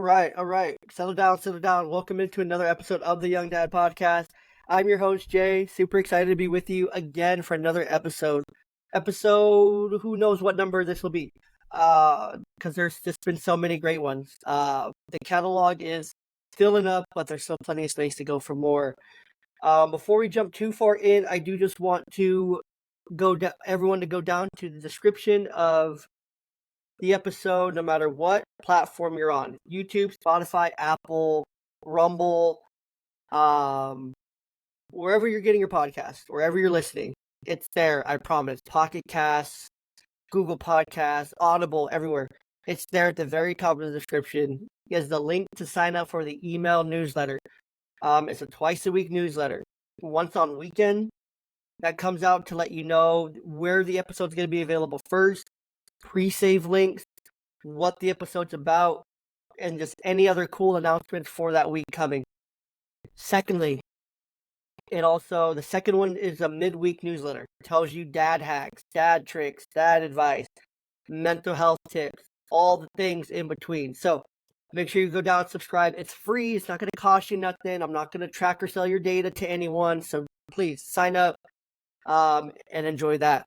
right, all right. Settle down, settle down. Welcome into another episode of the Young Dad Podcast. I'm your host, Jay. Super excited to be with you again for another episode. Who knows what number this will be? Because there's just been so many great ones. The catalog is filling up, but there's still plenty of space to go for more. Before we jump too far in, I do just want to everyone to go down to the description of the episode, no matter what platform you're on. YouTube, Spotify, Apple, Rumble, wherever you're getting your podcast, wherever you're listening, it's there, I promise. Pocket Casts, Google Podcasts, Audible, everywhere. It's there at the very top of the description. Is the link to sign up for the email newsletter. It's a twice-a-week newsletter. Once on weekend, that comes out to let you know where the episode's going to be available first, pre-save links, what the episode's about, and just any other cool announcements for that week coming. Secondly, the second one is a midweek newsletter. It tells you dad hacks, dad tricks, dad advice, mental health tips, all the things in between. So make sure you go down and subscribe. It's free. It's not going to cost you nothing. I'm not going to track or sell your data to anyone. So please sign up and enjoy that.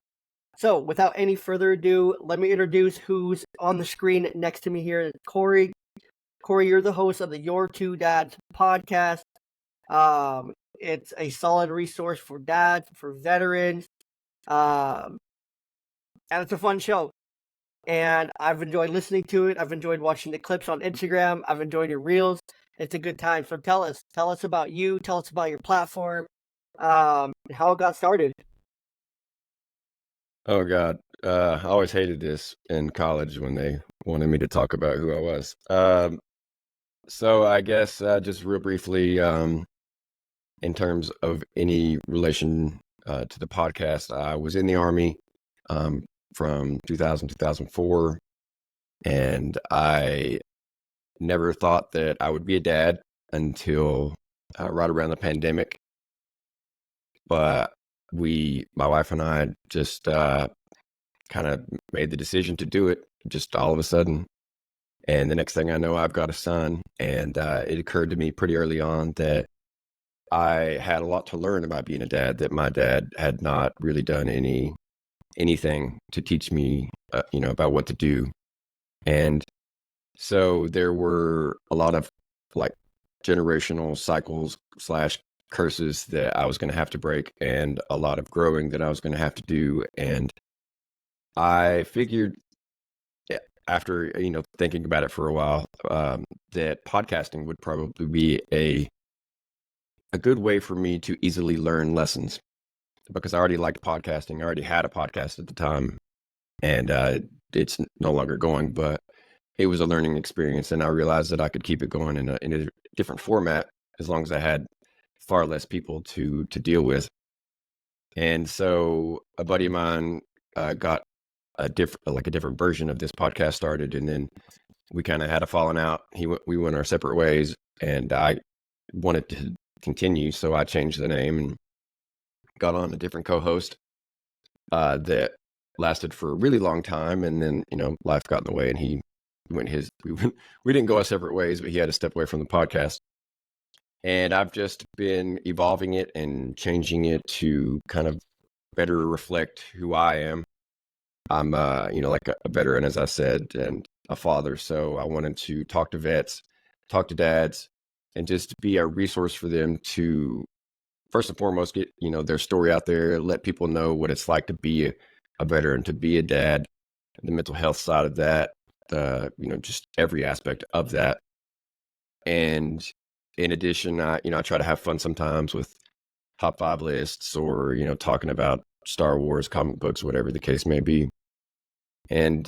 So without any further ado, let me introduce who's on the screen next to me here. It's Corey. Corey, you're the host of the Your Two Dads podcast. It's a solid resource for dads, for veterans, and it's a fun show. And I've enjoyed listening to it. I've enjoyed watching the clips on Instagram. I've enjoyed your reels. It's a good time. So tell us about you. Tell us about your platform, how it got started. Oh God, I always hated this in college when they wanted me to talk about who I was. So I guess just real briefly, in terms of any relation to the podcast, I was in the Army from 2000 to 2004, and I never thought that I would be a dad until right around the pandemic. But my wife and I just kind of made the decision to do it just all of a sudden. And the next thing I know, I've got a son. And it occurred to me pretty early on that I had a lot to learn about being a dad, that my dad had not really done anything to teach me, about what to do. And so there were a lot of like generational cycles / curses that I was going to have to break, and a lot of growing that I was going to have to do. And I figured after, thinking about it for a while, that podcasting would probably be a good way for me to easily learn lessons, because I already liked podcasting. I already had a podcast at the time, and it's no longer going, but it was a learning experience. And I realized that I could keep it going in a different format as long as I had far less people to deal with. And so a buddy of mine got a different version of this podcast started, and then we kind of had a falling out. We went our separate ways, and I wanted to continue, so I changed the name and got on a different co-host that lasted for a really long time. And then life got in the way, and he went his. We didn't go our separate ways, but he had to step away from the podcast. And I've just been evolving it and changing it to kind of better reflect who I am. I'm, like a veteran, as I said, and a father. So I wanted to talk to vets, talk to dads, and just be a resource for them to, first and foremost, get, their story out there, let people know what it's like to be a veteran, to be a dad, the mental health side of that, just every aspect of that. And in addition, I try to have fun sometimes with top 5 lists, or, talking about Star Wars, comic books, whatever the case may be. And,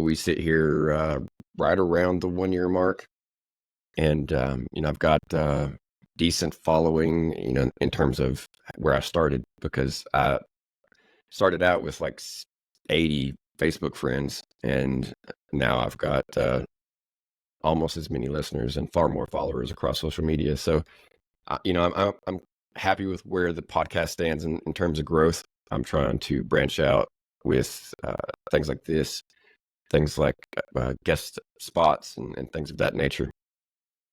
we sit here right around the 1-year mark. And, I've got a decent following, in terms of where I started, because I started out with like 80 Facebook friends, and now I've got almost as many listeners and far more followers across social media. So, I'm happy with where the podcast stands in terms of growth. I'm trying to branch out with things like this, things like guest spots and things of that nature.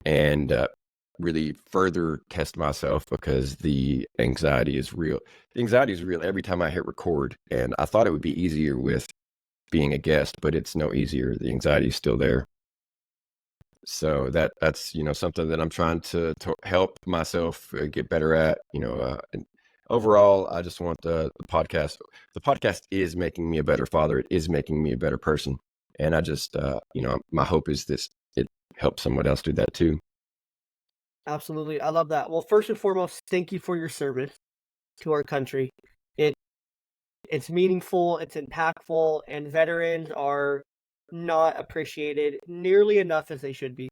and really further test myself, because the anxiety is real. The anxiety is real every time I hit record, and I thought it would be easier with being a guest, but it's no easier. The anxiety is still there. So that's something that I'm trying to help myself get better at. And overall, I just want the podcast. The podcast is making me a better father. It is making me a better person, and I just my hope is this it helps someone else do that too. Absolutely. I love that. Well, first and foremost, thank you for your service to our country. It it's meaningful, it's impactful, and veterans are not appreciated nearly enough as they should be,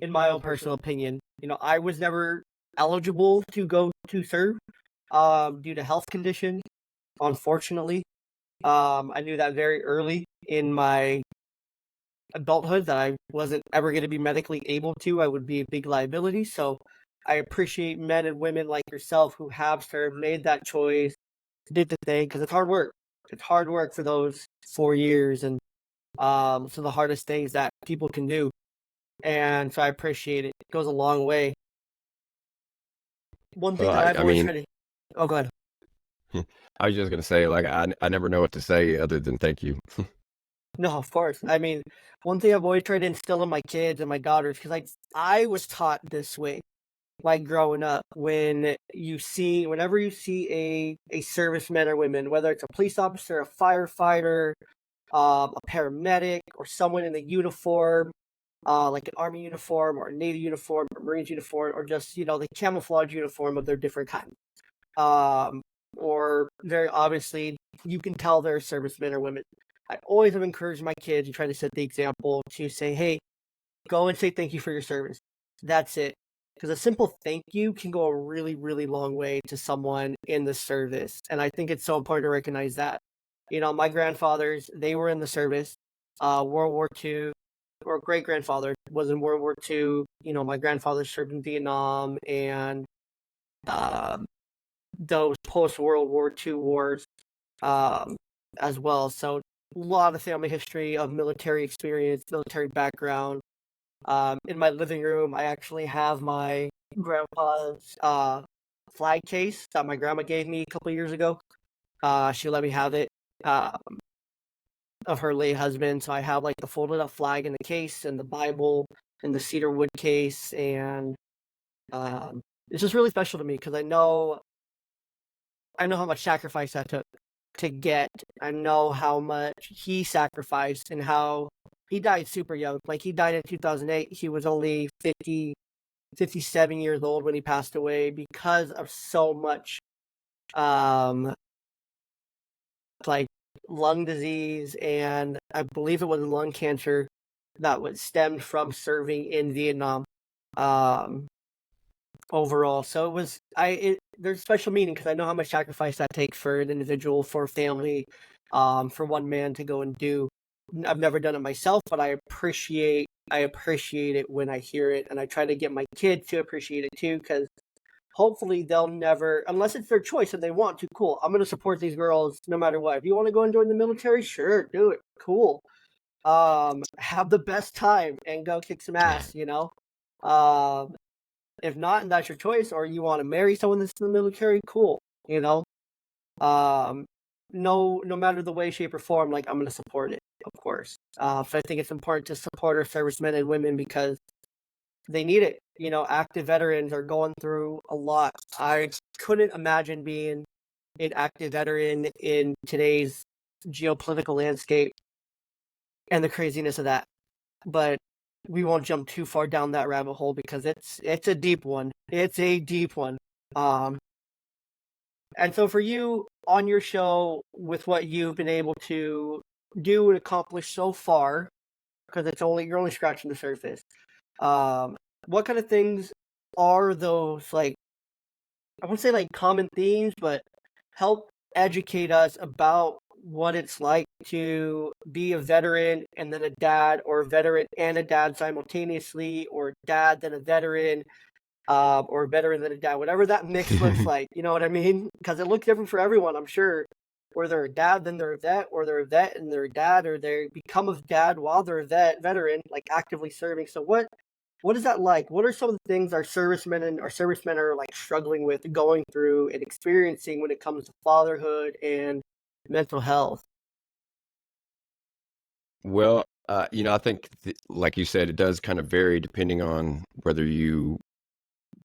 in my own personal opinion. I was never eligible to go to serve due to health conditions, unfortunately. I knew that very early in my adulthood that I wasn't ever going to be medically able to. I would be a big liability. So I appreciate men and women like yourself who have served, made that choice, did the thing, because it's hard work. It's hard work for those 4 years, and some of the hardest things that people can do. And so I appreciate it. It goes a long way. One thing Well, that I've I always mean, tried to. Oh, go ahead. I was just gonna say, like, I never know what to say other than thank you. No, of course. I mean, one thing I've always tried to instill in my kids and my daughters, because I was taught this way, like growing up, whenever you see a serviceman or women, whether it's a police officer, a firefighter, a paramedic, or someone in a uniform, like an army uniform or a navy uniform or marines uniform, or just the camouflage uniform of their different kinds. Um, or very obviously, you can tell they're servicemen or women. I always have encouraged my kids and try to set the example to say, hey, go and say thank you for your service. That's it. Because a simple thank you can go a really, really long way to someone in the service. And I think it's so important to recognize that. My grandfathers, they were in the service, World War II, or great grandfather was in World War II. My grandfather served in Vietnam and uh, those post World War II wars um, as well. So a lot of family history of military experience, military background. In my living room, I actually have my grandpa's flag case that my grandma gave me a couple years ago. She let me have it uh, of her late husband. So I have like the folded up flag in the case and the Bible in the cedar wood case. And it's just really special to me because I know how much sacrifice that took to get. I know how much he sacrificed and how he died super young. Like he died in 2008. He was only 57 years old when he passed away because of so much um like lung disease, and I believe it was lung cancer that was stemmed from serving in Vietnam. Um Overall. So there's special meaning because I know how much sacrifice that takes for an individual, for a family, for one man to go and do. I've never done it myself, but I appreciate it when I hear it, and I try to get my kids to appreciate it too, because hopefully they'll never, unless it's their choice and they want to, cool. I'm gonna support these girls no matter what. If you want to go and join the military, sure, do it. Cool. Have the best time and go kick some ass. Um, if not, and that's your choice, or you want to marry someone that's in the military, cool. You know, um, no matter the way, shape, or form, like I'm going to support it, of course. So I think it's important to support our servicemen and women because they need it. Active veterans are going through a lot. I couldn't imagine being an active veteran in today's geopolitical landscape and the craziness of that. But we won't jump too far down that rabbit hole because it's a deep one. It's a deep one. Um, and so for you on your show, with what you've been able to do and accomplish so far, because you're only scratching the surface. Um, what kind of things are those, like, I won't say like common themes, but help educate us about what it's like to be a veteran and then a dad, or a veteran and a dad simultaneously, or a dad then a veteran, or a veteran then a dad, whatever that mix looks like. You know what I mean? Because it looks different for everyone, I'm sure. Or they're a dad, then they're a vet, or they're a vet and they're a dad, or they become a dad while they're a veteran, like actively serving. So What is that like? What are some of the things our servicemen are like struggling with, going through, and experiencing when it comes to fatherhood and mental health? Well, I think, like you said, it does kind of vary depending on whether you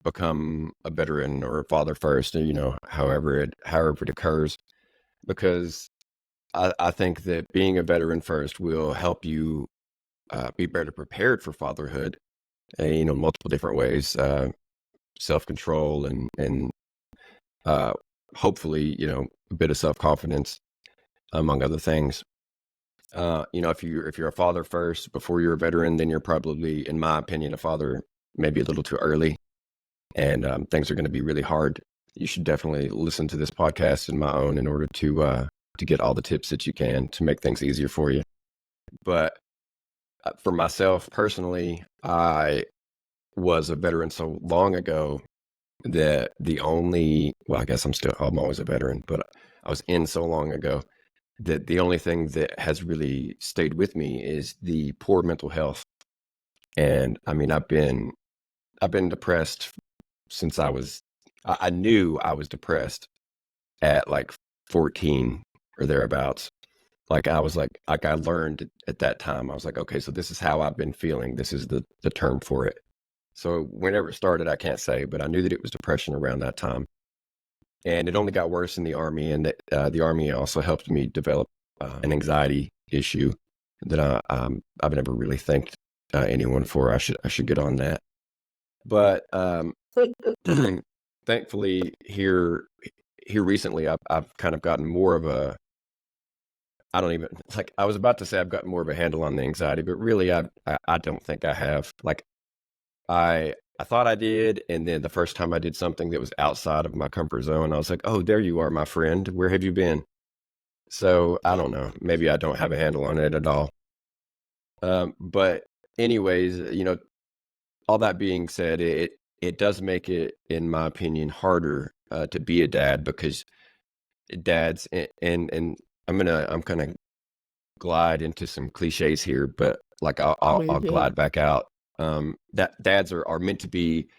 become a veteran or a father first, however it occurs. Because I think that being a veteran first will help you be better prepared for fatherhood. Multiple different ways, self control and uh, hopefully, a bit of self confidence, among other things. If you're a father first before you're a veteran, then you're probably, in my opinion, a father maybe a little too early, and things are going to be really hard. You should definitely listen to this podcast in my own in order to get all the tips that you can to make things easier for you. But for myself personally, I was a veteran so long ago that I guess I'm always a veteran, but I was in so long ago that the only thing that has really stayed with me is the poor mental health. And I mean, I've been depressed since I knew I was depressed at like 14 or thereabouts. Like I learned at that time, I was like, okay, so this is how I've been feeling. This is the term for it. So whenever it started, I can't say, but I knew that it was depression around that time. And it only got worse in the Army. And the Army also helped me develop an anxiety issue that I've never really thanked anyone for. I should get on that. But thankfully, here recently, I've kind of gotten more of a, I don't even, like, I was about to say I've gotten more of a handle on the anxiety, but really, I don't think I have. Like, I thought I did, and then the first time I did something that was outside of my comfort zone, I was like, "Oh, there you are, my friend. Where have you been?" So I don't know. Maybe I don't have a handle on it at all. But anyways, all that being said, it does make it, in my opinion, harder to be a dad because dads and I'm gonna glide into some cliches here, but like I'll Maybe. glide back out. That dads are meant to be,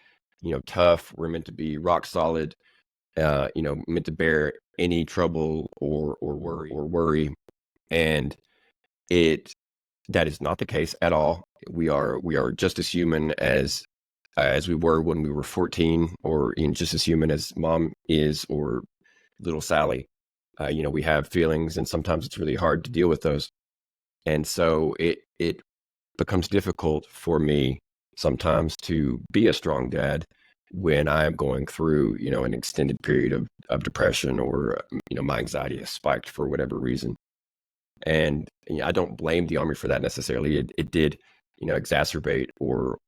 tough. We're meant to be rock solid. Meant to bear any trouble or worry, and it that is not the case at all. We are just as human as we were when we were 14, or just as human as mom is, or little Sally. We have feelings, and sometimes it's really hard to deal with those. And so it becomes difficult for me sometimes to be a strong dad when I am going through, an extended period of depression, or, my anxiety has spiked for whatever reason. And I don't blame the Army for that necessarily. It did, exacerbate or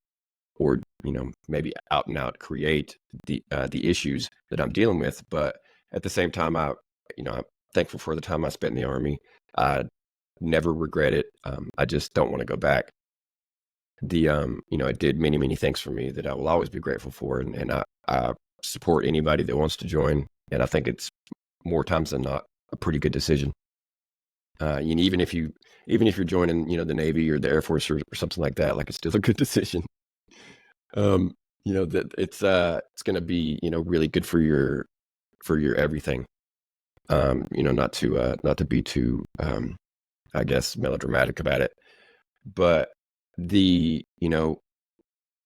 maybe out and out create the issues that I'm dealing with. But at the same time, I'm thankful for the time I spent in the Army. I never regret it. I just don't want to go back. It did many, many things for me that I will always be grateful for. And I support anybody that wants to join. And I think it's more times than not a pretty good decision. Even if you're joining, the Navy or the Air Force, or something like that, like, it's still a good decision. That it's going to be, really good for your everything. Not to be too, I guess, melodramatic about it, but the,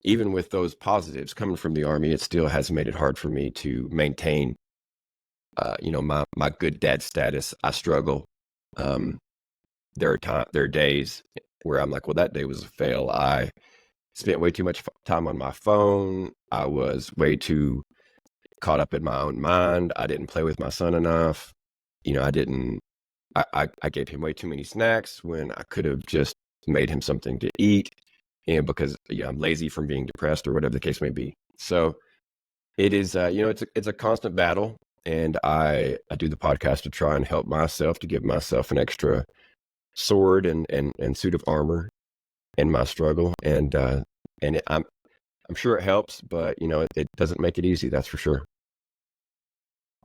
even with those positives coming from the Army, it still has made it hard for me to maintain, my good dad status. I struggle. Um, there are days where I'm like, well, that day was a fail. I spent way too much time on my phone. I was way too caught up in my own mind. I didn't play with my son enough. I didn't. I gave him way too many snacks when I could have just made him something to eat, and because I'm lazy from being depressed or whatever the case may be. So it is, it's a constant battle, and I do the podcast to try and help myself, to give myself an extra sword and suit of armor in my struggle, and I'm sure it helps, but it doesn't make it easy. That's for sure.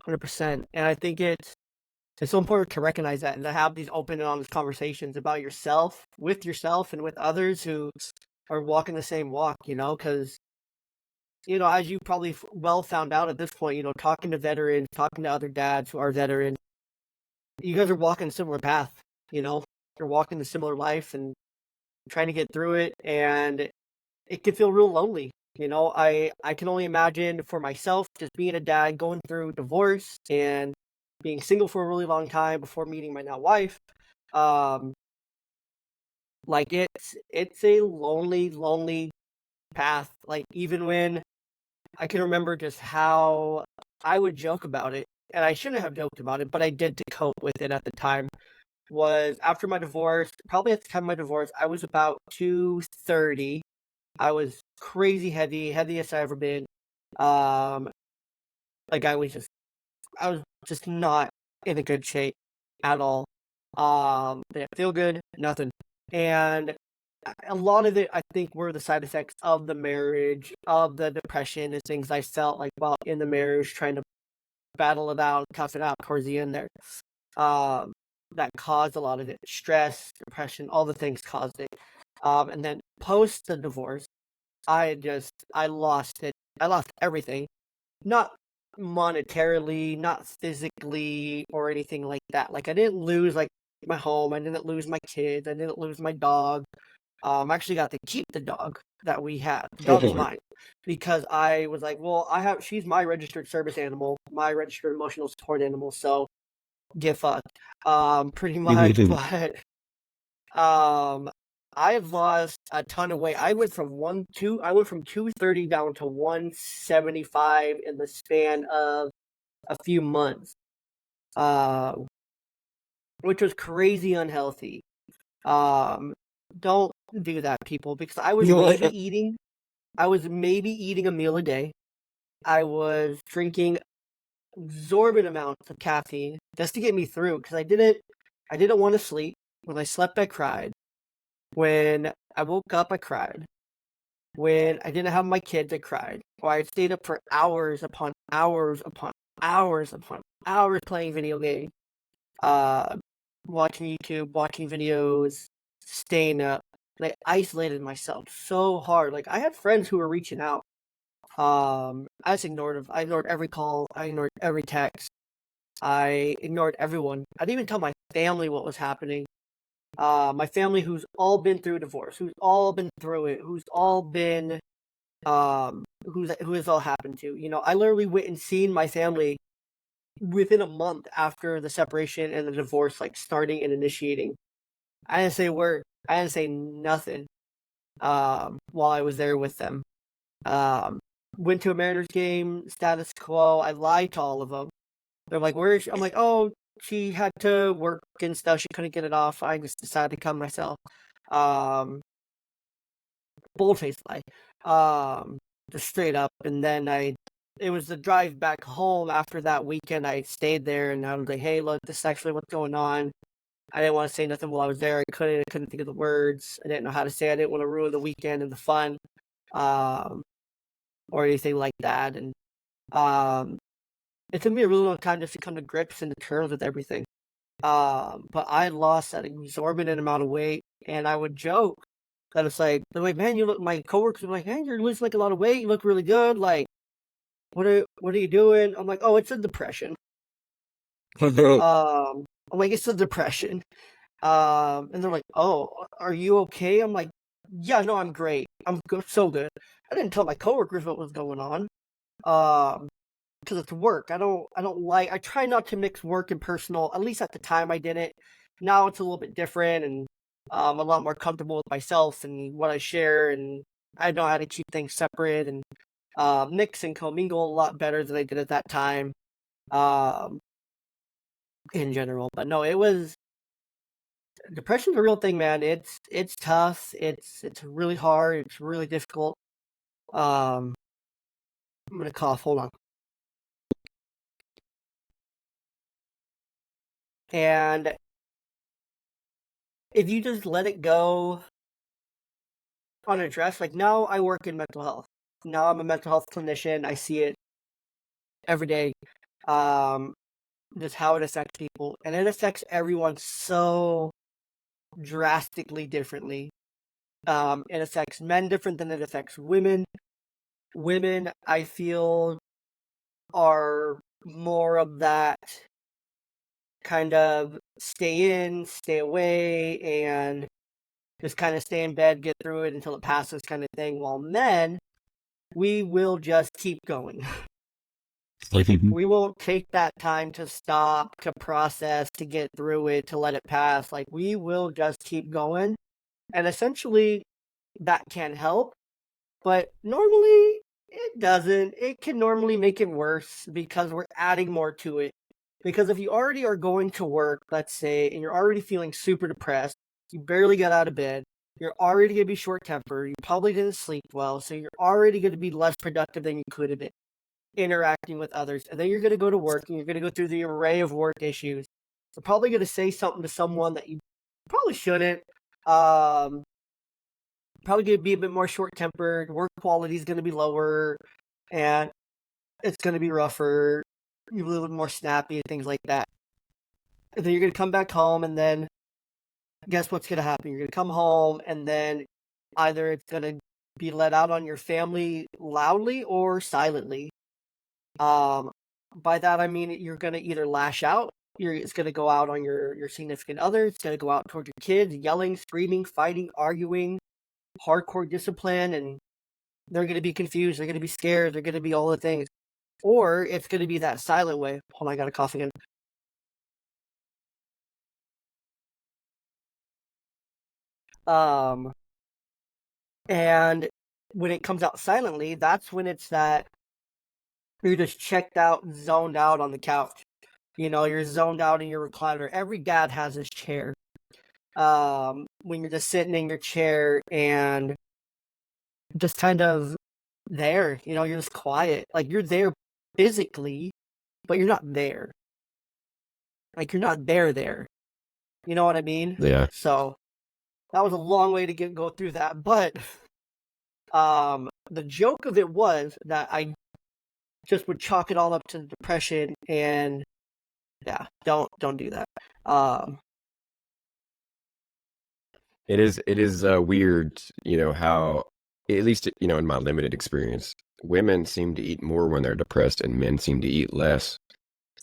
100%. And I think it's so important to recognize that and to have these open and honest conversations about yourself, with yourself, and with others who are walking the same walk, because, as you probably well found out at this point, talking to veterans, talking to other dads who are veterans, you guys are walking a similar path, you know, you're walking a similar life and trying to get through it. And it can feel real lonely. I can only imagine for myself just being a dad going through divorce and being single for a really long time before meeting my now wife. Um, like it's a lonely, lonely path. Like even when I can remember just how I would joke about it, and I shouldn't have joked about it, but I did to cope with it at the time. Was after my divorce, probably at the time of my divorce, I was about 230. I was crazy heavy, heaviest I ever been. Um, like I was just not in a good shape at all. Didn't feel good, nothing. And a lot of it, I think, were the side effects of the marriage, of the depression and things I felt like while in the marriage, trying to battle it out, tough it out towards the end there. Um, that caused a lot of it. Stress, depression, all the things caused it. And then post the divorce, I lost it. I lost everything. Not monetarily, not physically or anything like that. Like I didn't lose like my home, I didn't lose my kids, I didn't lose my dog. I actually got to keep the dog that we had. The dog is mine because I was like, well, she's my registered service animal, my registered emotional support animal. So get fucked, pretty much. But um, I've lost a ton of weight. I went from 230 down to 175 in the span of a few months, uh, which was crazy unhealthy. Um, don't do that, people, because I was maybe eating a meal a day. I was drinking exorbitant amounts of caffeine just to get me through because I didn't want to sleep. When I slept, I cried. When I woke up, I cried. When I didn't have my kids, I cried. Or I stayed up for hours upon hours upon hours upon hours playing video games, uh, watching YouTube, watching videos, staying up. And I isolated myself so hard. Like I had friends who were reaching out. I just ignored them. I ignored every call. I ignored every text. I ignored everyone. I didn't even tell my family what was happening. My family who's all been through divorce, who's all been through it, who's all been who has all happened to. I literally went and seen my family within a month after the separation and the divorce, like starting and initiating. I didn't say a word. I didn't say nothing. While I was there with them. Um, Went to a Mariners game, status quo. I lied to all of them. They're like, "Where is she?" I'm like, "Oh, she had to work and stuff. She couldn't get it off. I just decided to come myself." Um, Bold-faced lie. Just straight up. And then it was the drive back home after that weekend. I stayed there and I was like, "Hey, look, this is actually what's going on." I didn't want to say nothing while I was there. I couldn't think of the words. I didn't know how to say. I didn't want to ruin the weekend and the fun, um, or anything like that. And um, it took me a really long time just to come to grips and to terms with everything. But I lost that exorbitant amount of weight, and I would joke that it's like, they're like, "Man, you look." My coworkers were like, "Hey, you're losing like a lot of weight. You look really good. Like, what are you doing?" I'm like, "Oh, it's a depression." I'm like, "It's a depression." And they're like, "Oh, are you okay?" I'm like, "Yeah, no, I'm great. I'm good, so good." I didn't tell my coworkers what was going on. Because it's work. I try not to mix work and personal. At least at the time I didn't. Now it's a little bit different, and I'm a lot more comfortable with myself and what I share, and I know how to keep things separate and mix and commingle a lot better than I did at that time, um, in general. But no, it was depression's a real thing, man. It's tough. It's really hard. It's really difficult. Um, I'm gonna cough. Hold on. And if you just let it go unaddressed, like now I work in mental health. Now I'm a mental health clinician. I see it every day. Um, just how it affects people, and it affects everyone so drastically differently. It affects men different than it affects women. Women, I feel, are more of that kind of stay in, stay away, and just kind of stay in bed, get through it until it passes kind of thing. While men, we will just keep going. We won't take that time to stop, to process, to get through it, to let it pass. Like, we will just keep going. And essentially, that can help. But normally, it doesn't. It can normally make it worse because we're adding more to it. Because if you already are going to work, let's say, and you're already feeling super depressed, you barely got out of bed, you're already going to be short tempered, you probably didn't sleep well, so you're already going to be less productive than you could have been interacting with others. And then you're going to go to work and you're going to go through the array of work issues. You're probably going to say something to someone that you probably shouldn't. Probably going to be a bit more short tempered. Work quality is going to be lower, and it's going to be rougher, a little bit more snappy, and things like that. And then you're going to come back home, and then guess what's going to happen? You're going to come home, and then either it's going to be let out on your family loudly or silently. By that I mean you're going to either lash out. It's going to go out on your significant other. It's going to go out toward your kids, yelling, screaming, fighting, arguing, hardcore discipline, and they're going to be confused. They're going to be scared. They're going to be all the things. Or it's going to be that silent way. Hold on, I got a cough again. And when it comes out silently, that's when it's that you're just checked out, zoned out on the couch. You know, you're zoned out in your recliner. Every dad has his chair. When you're just sitting in your chair and just kind of there, you know, you're just quiet. Like, you're there physically, but you're not there. Like, you're not there. You know what I mean? Yeah. So that was a long way to go through that. But the joke of it was that I just would chalk it all up to depression, and yeah, don't do that. It is weird, how, at least, in my limited experience, women seem to eat more when they're depressed and men seem to eat less.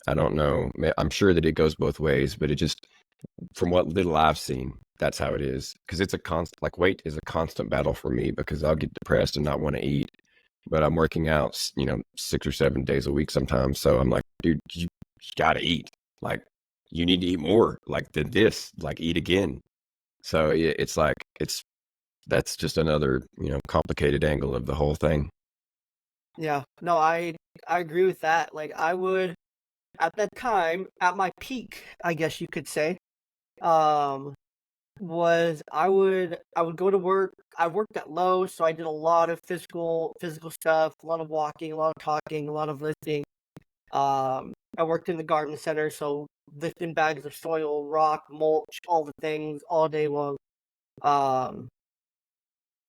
I don't know. I'm sure that it goes both ways, but it just, from what little I've seen, that's how it is. Because it's a constant, like, weight is a constant battle for me because I'll get depressed and not want to eat, but I'm working out, 6 or 7 days a week sometimes. So I'm like, dude, you gotta eat. Like, you need to eat more, like, than this, like, eat again. So it's like, that's just another, complicated angle of the whole thing. Yeah, no, I agree with that. Like, I would, at that time, at my peak, I guess you could say, um, was I would go to work. I worked at Lowe's, so I did a lot of physical stuff, a lot of walking, a lot of talking, a lot of lifting. I worked in the garden center, so lifting bags of soil, rock, mulch, all the things all day long. Um,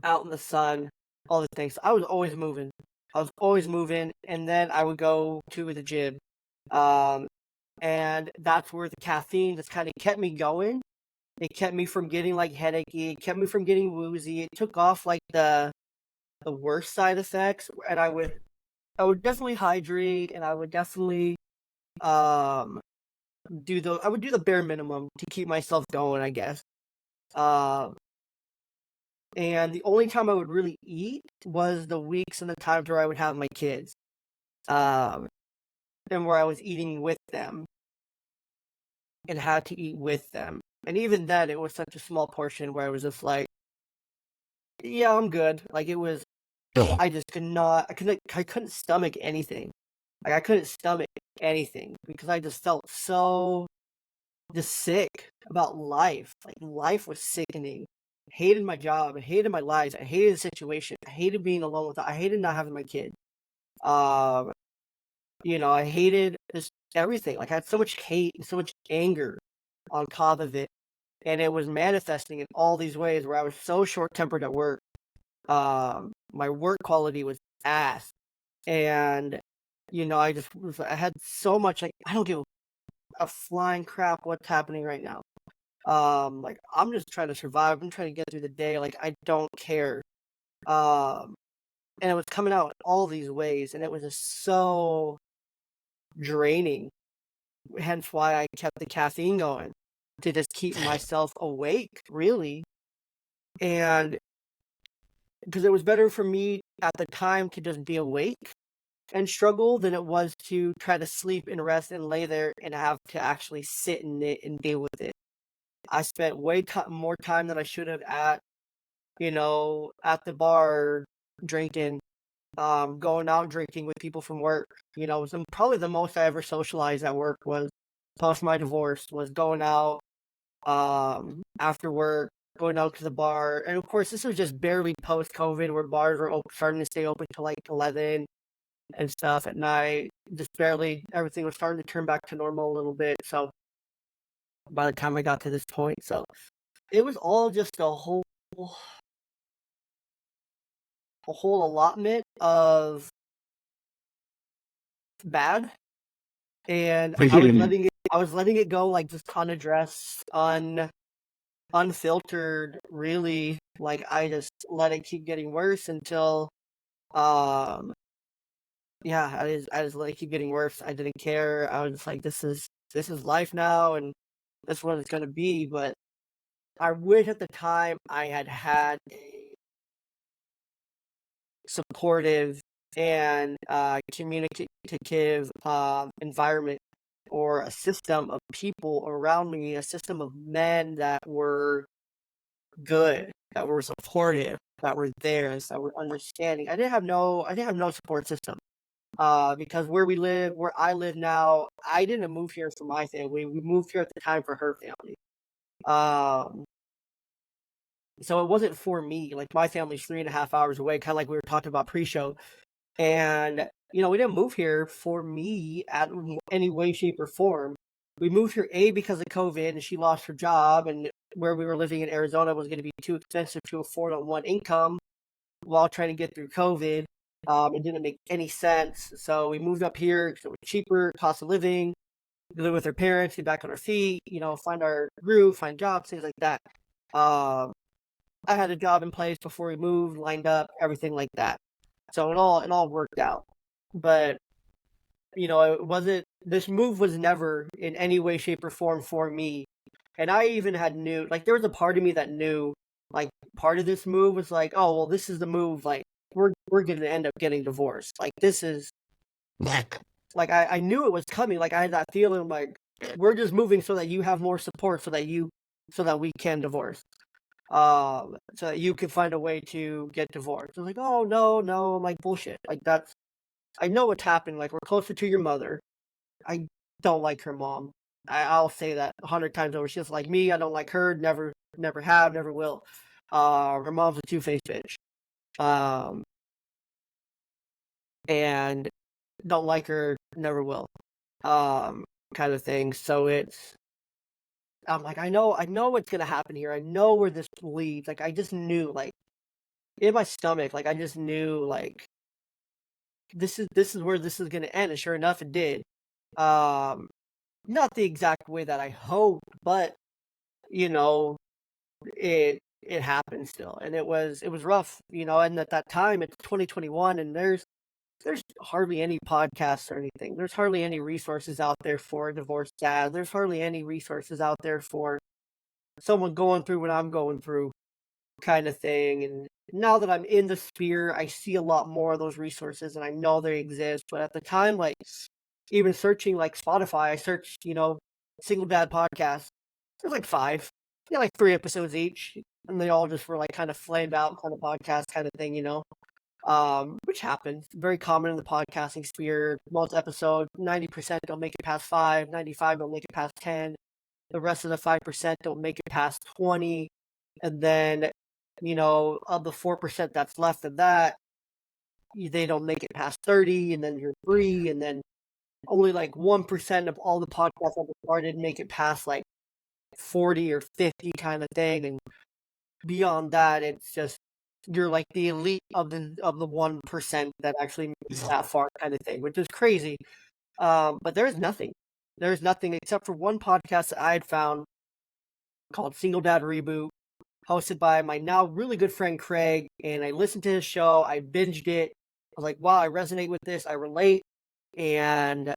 Out in the sun, all the things. I was always moving. And then I would go to the gym. Um, and that's where the caffeine just kind of kept me going. It kept me from getting like headachy. It kept me from getting woozy. It took off like the worst side effects, and I would definitely hydrate, and I would definitely um I would do the bare minimum to keep myself going, I guess. Um, and the only time I would really eat was the weeks and the times where I would have my kids, um, and where I was eating with them and had to eat with them. And even then, it was such a small portion where I was just like, yeah, I'm good. Like, it was, I just could not, I couldn't stomach anything. Like, I couldn't stomach anything because I just felt so just sick about life. Like, life was sickening. I hated my job. I hated my life. I hated the situation. I hated being alone with. I hated not having my kid. Um, I hated just everything. Like, I had so much hate and so much anger on top of it, and it was manifesting in all these ways where I was so short tempered at work. My work quality was ass, and I had so much, like, I don't give a flying crap what's happening right now. Like I'm just trying to survive. I'm trying to get through the day. Like I don't care. Um, and it was coming out in all these ways, and it was just so draining. Hence why I kept the caffeine going to just keep myself awake, really. And because it was better for me at the time to just be awake and struggle than it was to try to sleep and rest and lay there and have to actually sit in it and deal with it. I spent more time than I should have at the bar drinking, going out drinking with people from work. Probably the most I ever socialized at work was post my divorce, was going out after work, going out to the bar. And of course, this was just barely post COVID where bars were starting to stay open till like 11 and stuff at night. Just barely, everything was starting to turn back to normal a little bit. So by the time I got to this point, so it was all just a whole allotment of bad, and I was letting it go like just unaddressed, unfiltered, really. Like I just let it keep getting worse until um yeah, I just let it keep getting worse. I didn't care. I was just like, this is life now, and this is what it's gonna be. But I wish at the time I had had a supportive and communicative environment, or a system of people around me, a system of men that were good, that were supportive, that were there, that were understanding. I didn't have no support system. Because where I live now, I didn't move here for my family. We moved here at the time for her family. Um, so it wasn't for me. Like my family's 3.5 hours away, kind of like we were talking about pre-show. And we didn't move here for me at any way, shape, or form. We moved here because of COVID, and she lost her job, and where we were living in Arizona was going to be too expensive to afford on one income while trying to get through COVID. It didn't make any sense, so we moved up here because it was cheaper, cost of living, live with our parents, get back on our feet, find our groove, find jobs, things like that. Um, I had a job in place before we moved, lined up, everything like that. So it all worked out. But it wasn't. This move was never in any way, shape, or form for me. And I even had knew, like, there was a part of me that knew, like, part of this move was like, oh well, this is the move. Like, we're gonna end up getting divorced. Like, this is like I knew it was coming. Like, I had that feeling, like, we're just moving so that you have more support, so that we can divorce. So that you can find a way to get divorced. I'm like, oh no, no, I'm like, bullshit. Like, I know what's happening. Like, we're closer to your mother. I don't like her mom. I'll say that 100 times over. She's just like me. I don't like her. Never have, never will. Her mom's a two-faced bitch. Um, and don't like her, never will. Kind of thing. So I'm like, I know what's gonna happen here. I know where this leads. Like, I just knew, like, in my stomach, like, I just knew, like, this is where this is gonna end. And sure enough, it did. Um, Not the exact way that I hoped, but you know, it happened still, and it was rough. And at that time, it's 2021, and there's hardly any podcasts or anything. There's hardly any resources out there for a divorced dad. There's hardly any resources out there for someone going through what I'm going through, kind of thing. And now that I'm in the sphere, I see a lot more of those resources, and I know they exist. But at the time, like, even searching like Spotify, I searched, single dad podcast. There's like five. Like 3 episodes each. And they all just were like kind of flamed out kind of podcast kind of thing. Which happens. Very common in the podcasting sphere. Most episodes, 90% don't make it past 5, 95 don't make it past 10. The rest of the 5% don't make it past 20. And then, of the 4% that's left of that, they don't make it past 30, and then you're 3, and then only like 1% of all the podcasts ever started make it past like 40 or 50 kind of thing. And beyond that, it's just you're like the elite of the 1% that actually makes that far kind of thing, which is crazy. But there's nothing except for one podcast that I had found called Single Dad Reboot, hosted by my now really good friend Craig. And I listened to his show. I binged it. I was like, wow, I resonate with this. I relate. And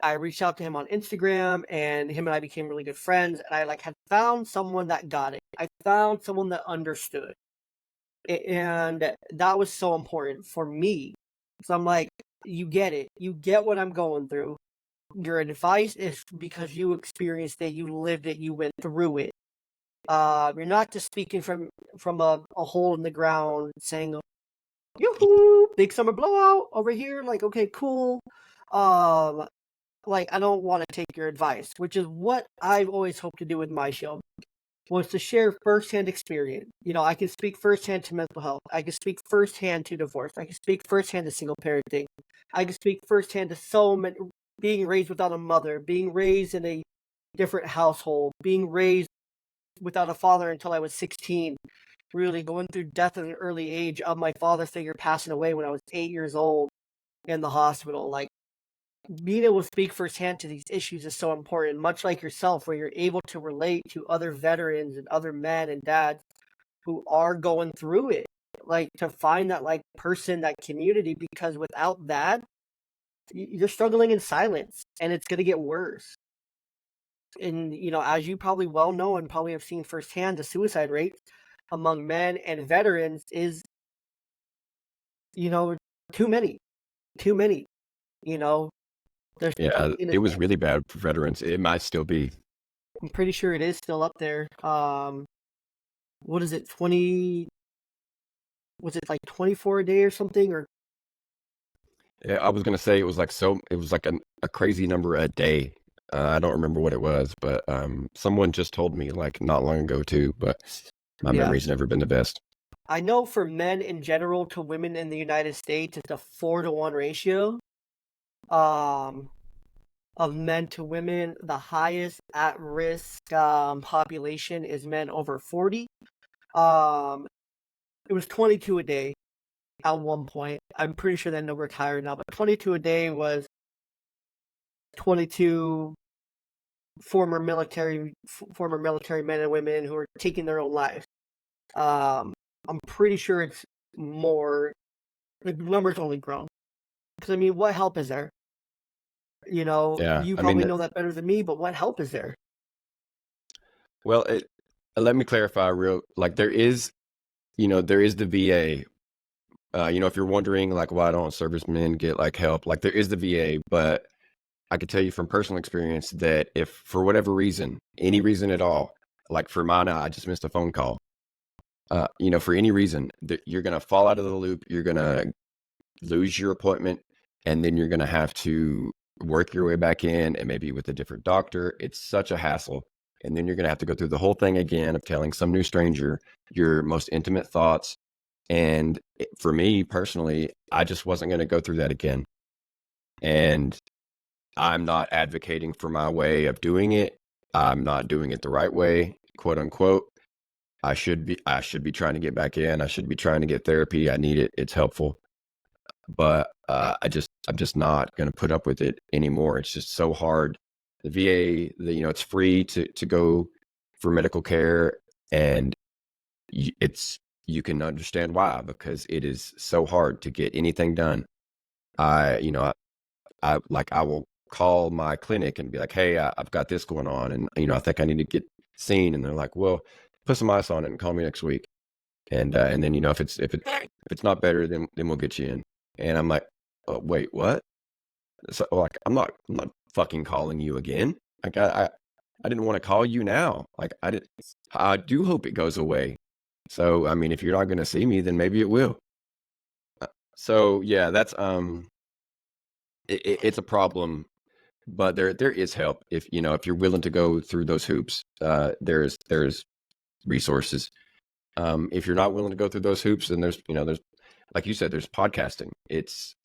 I reached out to him on Instagram, and him and I became really good friends. And I like had found someone that got it. I found someone that understood. And that was so important for me. So I'm like, you get it. You get what I'm going through. Your advice is because you experienced it, you lived it, you went through it. You're not just speaking from a hole in the ground saying, yoo-hoo, big summer blowout over here. Like, okay, cool. Like, I don't want to take your advice, which is what I've always hoped to do with my show, was to share firsthand experience. You know, I can speak firsthand to mental health. I can speak firsthand to divorce. I can speak firsthand to single parenting. I can speak firsthand to so many, being raised without a mother, being raised in a different household, being raised without a father until I was 16, really going through death at an early age of my father figure passing away when I was 8 years old in the hospital. Like, being able to speak firsthand to these issues is so important, much like yourself, where you're able to relate to other veterans and other men and dads who are going through it. Like, to find that like person, that community, because without that, you're struggling in silence, and it's going to get worse. And, you know, as you probably well know and probably have seen firsthand, the suicide rate among men and veterans is, you know, too many, you know. There's Yeah, it was really bad for veterans. It might still be. I'm pretty sure it is still up there. What is it? 20? Was it like 24 a day or something? Or Yeah, I was gonna say it was like a crazy number a day. I don't remember what it was, but someone just told me like not long ago too. But my yeah, memory's never been the best. I know for men in general to women in the United States, it's a 4-to-1 ratio. Um, of men to women, the highest at risk population is men over 40. Um, it was 22 a day at one point. I'm pretty sure that number is higher now, but 22 a day was 22 former military men and women who are taking their own lives. I'm pretty sure it's more. The number's only grown. Because, I mean, what help is there? You know, Yeah, you I mean, probably know that better than me, but what help is there? well, let me clarify like there is, there is the VA. If you're wondering like why don't servicemen get like help, like there is the VA, but I could tell you from personal experience that if for whatever reason, any reason at all, like for mine, I just missed a phone call. For any reason, you're gonna fall out of the loop. You're gonna lose your appointment, and then you're gonna have to work your way back in, and maybe with a different doctor. It's such a hassle. And then you're gonna have to go through the whole thing again of telling some new stranger your most intimate thoughts. And for me personally, I just wasn't gonna go through that again. And I'm not advocating for my way of doing it. I'm not doing it the right way, quote unquote. I should be trying to get back in. I should be trying to get therapy. I need it. It's helpful. But I'm just not going to put up with it anymore. It's just so hard. The VA, it's free to go for medical care, and you can understand why, because it is so hard to get anything done. I will call my clinic and be like, hey, I've got this going on, and I think I need to get seen. And they're like, well, put some ice on it and call me next week. And then if it's not better, then we'll get you in. And I'm like, oh, wait, what? So like I'm not fucking calling you again. Like I didn't want to call you now. Like I do hope it goes away. So I mean, if you're not going to see me, then maybe it will. So yeah, that's it's a problem, but there is help if you're willing to go through those hoops. There's resources. If you're not willing to go through those hoops, then there's like you said, there's podcasting.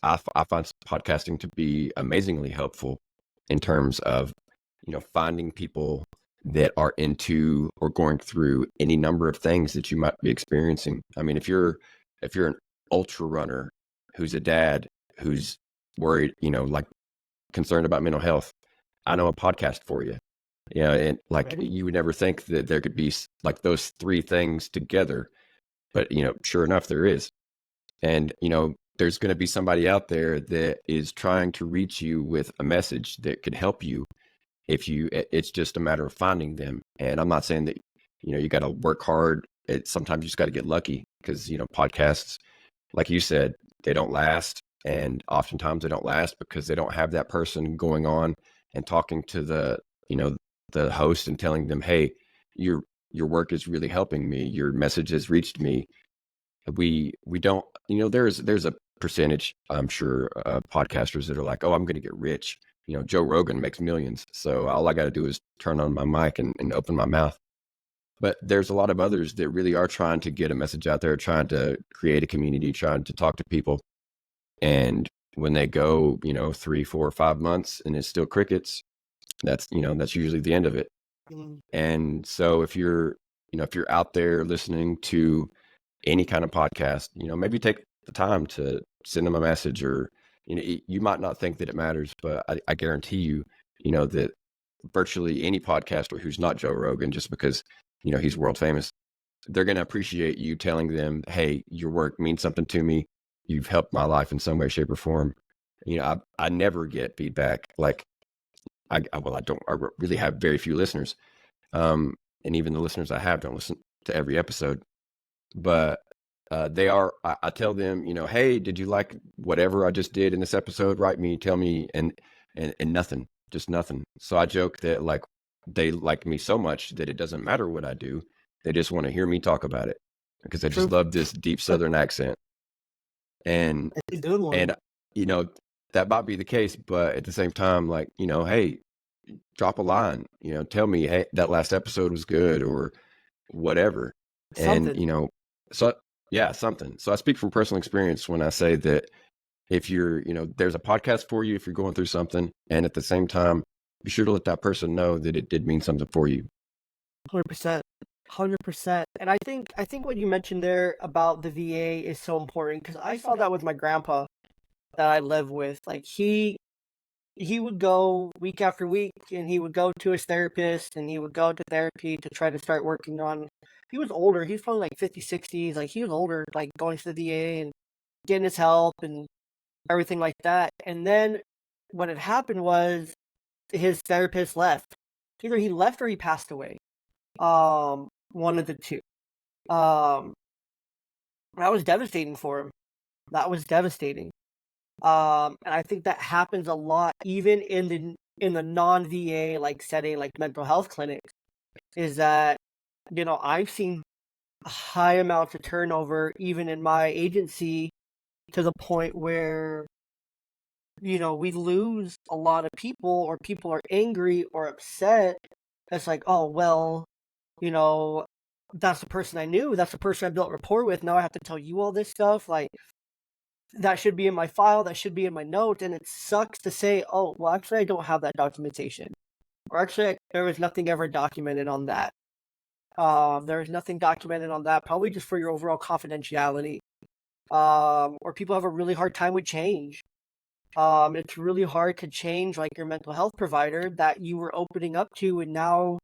I find podcasting to be amazingly helpful in terms of finding people that are into or going through any number of things that you might be experiencing. I mean, if you're an ultra runner who's a dad who's worried, like concerned about mental health, I know a podcast for you. Yeah, and like Ready? you would never think that there could be like those three things together, but sure enough, there is. And there's going to be somebody out there that is trying to reach you with a message that could help you. It's just a matter of finding them. And I'm not saying that you got to work hard. Sometimes you just got to get lucky because podcasts, like you said, they don't last, and oftentimes they don't last because they don't have that person going on and talking to the host and telling them, hey, your work is really helping me, your message has reached me. We don't, there's a percentage, I'm sure, podcasters that are like, oh, I'm going to get rich. Joe Rogan makes millions, so all I got to do is turn on my mic and open my mouth. But there's a lot of others that really are trying to get a message out there, trying to create a community, trying to talk to people. And when they go, 3, 4, 5 months and it's still crickets, that's usually the end of it. Mm. And so if you're out there listening to any kind of podcast, maybe take the time to send them a message, or, you might not think that it matters, but I guarantee you, that virtually any podcaster who's not Joe Rogan, just because, he's world famous, they're going to appreciate you telling them, hey, your work means something to me. You've helped my life in some way, shape, or form. I never get feedback. Like I really have very few listeners. And even the listeners I have don't listen to every episode, but I tell them, hey, did you like whatever I just did in this episode? Write me, tell me, and nothing, just nothing. So I joke that like they like me so much that it doesn't matter what I do. They just want to hear me talk about it because they just True. love this deep Southern accent. And He's doing one. and you know that might be the case, but at the same time, like hey, drop a line. Tell me, hey, that last episode was good or whatever. And Something. so yeah, something. So I speak from personal experience when I say that if you're, there's a podcast for you if you're going through something, and at the same time, be sure to let that person know that it did mean something for you. 100%. 100%. And I think what you mentioned there about the VA is so important because I saw that with my grandpa that I live with. Like he would go week after week and he would go to his therapist and he would go to therapy to try to start working on. He was older. He was probably like 50, 60s. Like he was older, like going to the VA and getting his help and everything like that. And then what had happened was his therapist left. Either he left or he passed away. One of the two. Um, that was devastating for him. That was devastating. And I think that happens a lot, even in the non VA like setting, like mental health clinics. Is that I've seen high amounts of turnover even in my agency to the point where we lose a lot of people or people are angry or upset. It's like, oh well, you know, that's the person I knew, that's the person I built rapport with. Now I have to tell you all this stuff. Like that should be in my file, that should be in my note, and it sucks to say, oh well, actually I don't have that documentation, or actually there was nothing ever documented on that. There is nothing documented on that, probably just for your overall confidentiality. Or people have a really hard time with change. It's really hard to change like your mental health provider that you were opening up to, and now,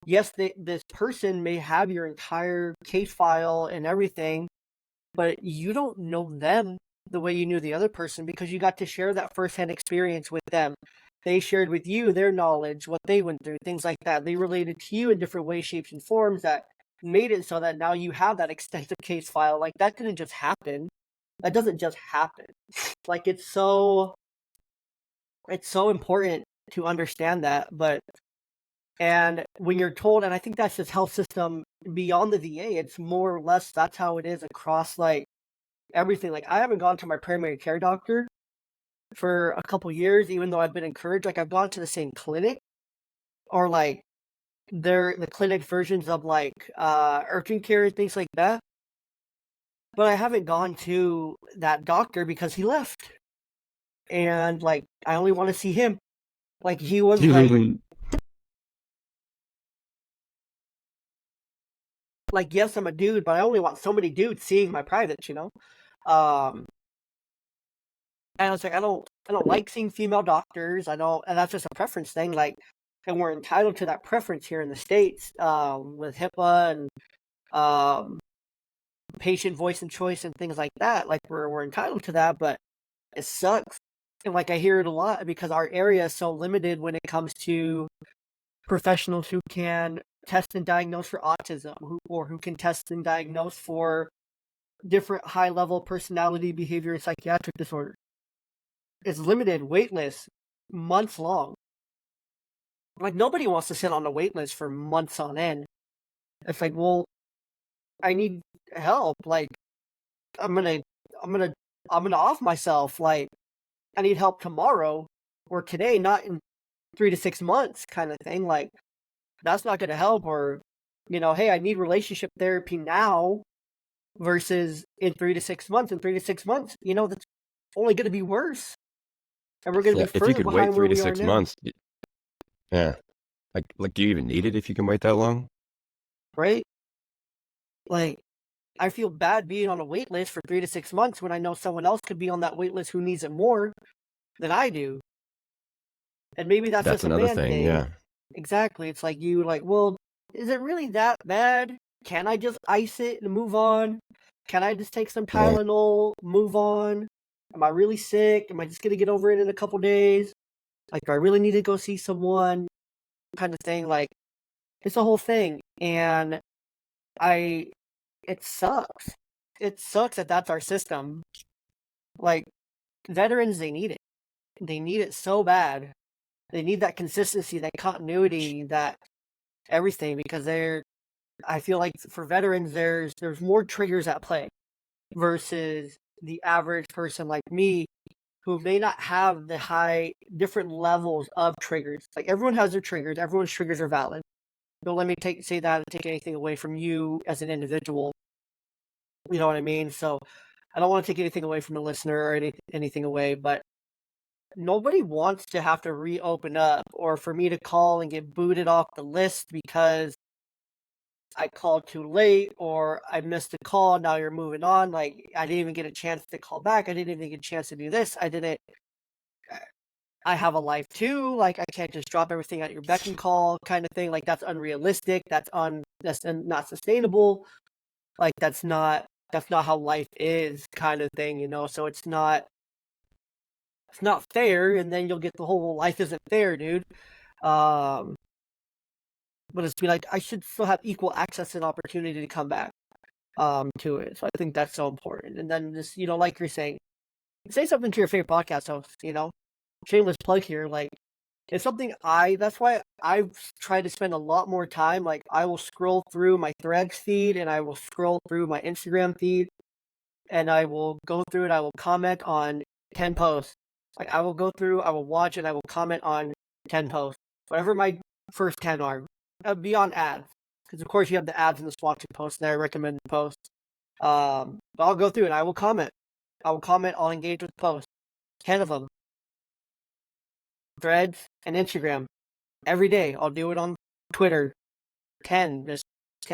yes, this person may have your entire case file and everything, but you don't know them the way you knew the other person because you got to share that firsthand experience with them. They shared with you their knowledge, what they went through, things like that. They related to you in different ways, shapes, and forms that made it so that now you have that extensive case file. Like that didn't just happen. That doesn't just happen. Like it's so important to understand that. And when you're told, and I think that's just health system beyond the VA, it's more or less that's how it is across like everything. Like I haven't gone to my primary care doctor for a couple years, even though I've been encouraged. Like I've gone to the same clinic, or like they're the clinic versions of like urgent care and things like that. But I haven't gone to that doctor because he left. And like I only want to see him. Like he was like, yes, I'm a dude, but I only want so many dudes seeing my privates. Um, and I was like, I don't like seeing female doctors. I don't, and that's just a preference thing. Like, and we're entitled to that preference here in the States with HIPAA and patient voice and choice and things like that. Like we're entitled to that, but it sucks. And like I hear it a lot because our area is so limited when it comes to professionals who can test and diagnose for autism, or who can test and diagnose for different high-level personality, behavior, and psychiatric disorders. It's limited, wait lists, months long. Like nobody wants to sit on a wait list for months on end. It's like, well, I need help. Like I'm gonna off myself. Like I need help tomorrow or today, not in 3 to 6 months kind of thing. Like that's not gonna help. Or, hey, I need relationship therapy now versus in 3 to 6 months. In 3 to 6 months, that's only gonna be worse. And we're gonna be If you further could wait behind where 3 to we are 6 now. months, yeah. Like, do you even need it if you can wait that long? Right? Like, I feel bad being on a wait list for 3 to 6 months when I know someone else could be on that wait list who needs it more than I do. And maybe that's That's just a another man thing, thing. yeah. Exactly. It's like well, is it really that bad? Can I just ice it and move on? Can I just take some Yeah. Tylenol, move on? Am I really sick? Am I just gonna get over it in a couple days? Like, do I really need to go see someone? Kind of thing. Like, it's a whole thing. And it sucks. It sucks that that's our system. Like, veterans, they need it. They need it so bad. They need that consistency, that continuity, that everything, because I feel like for veterans, there's more triggers at play versus the average person like me who may not have the different levels of triggers. Like everyone has their triggers. Everyone's triggers are valid. Don't let me say that and take anything away from you as an individual. You know what I mean? So I don't want to take anything away from the listener or anything away, but nobody wants to have to reopen up or for me to call and get booted off the list because I called too late or I missed a call. Now you're moving on. Like I didn't even get a chance to call back. I didn't even get a chance to do this. I have a life too. Like I can't just drop everything at your beck and call kind of thing. Like that's unrealistic. That's not sustainable. Like that's not how life is kind of thing, So it's not fair, and then you'll get the whole life isn't fair, dude. But it's be like I should still have equal access and opportunity to come back to it. So I think that's so important. And then just, like you're saying, say something to your favorite podcast host, Shameless plug here, like it's something that's why I've tried to spend a lot more time. Like I will scroll through my Threads feed and I will scroll through my Instagram feed and I will go through and I will comment on 10 posts. Like I will go through, I will watch, and I will comment on 10 posts. Whatever my first 10 are. Beyond ads. Because of course you have the ads and the sponsored posts and I recommend the posts. But I'll go through and I will comment. I'll engage with posts. 10 of them. Threads and Instagram. Every day. I'll do it on Twitter. 10.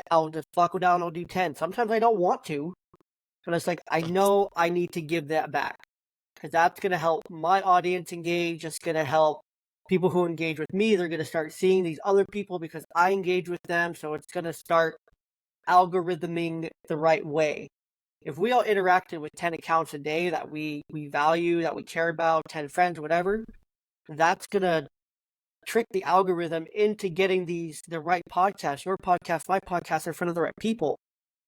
I'll just buckle down, I'll do 10. Sometimes I don't want to. But it's like, I know I need to give that back. Because that's going to help my audience engage. It's going to help people who engage with me. They're going to start seeing these other people because I engage with them. So it's going to start algorithming the right way. If we all interacted with 10 accounts a day that we value, that we care about, 10 friends, whatever, that's going to trick the algorithm into getting the right podcast, your podcast, my podcast in front of the right people.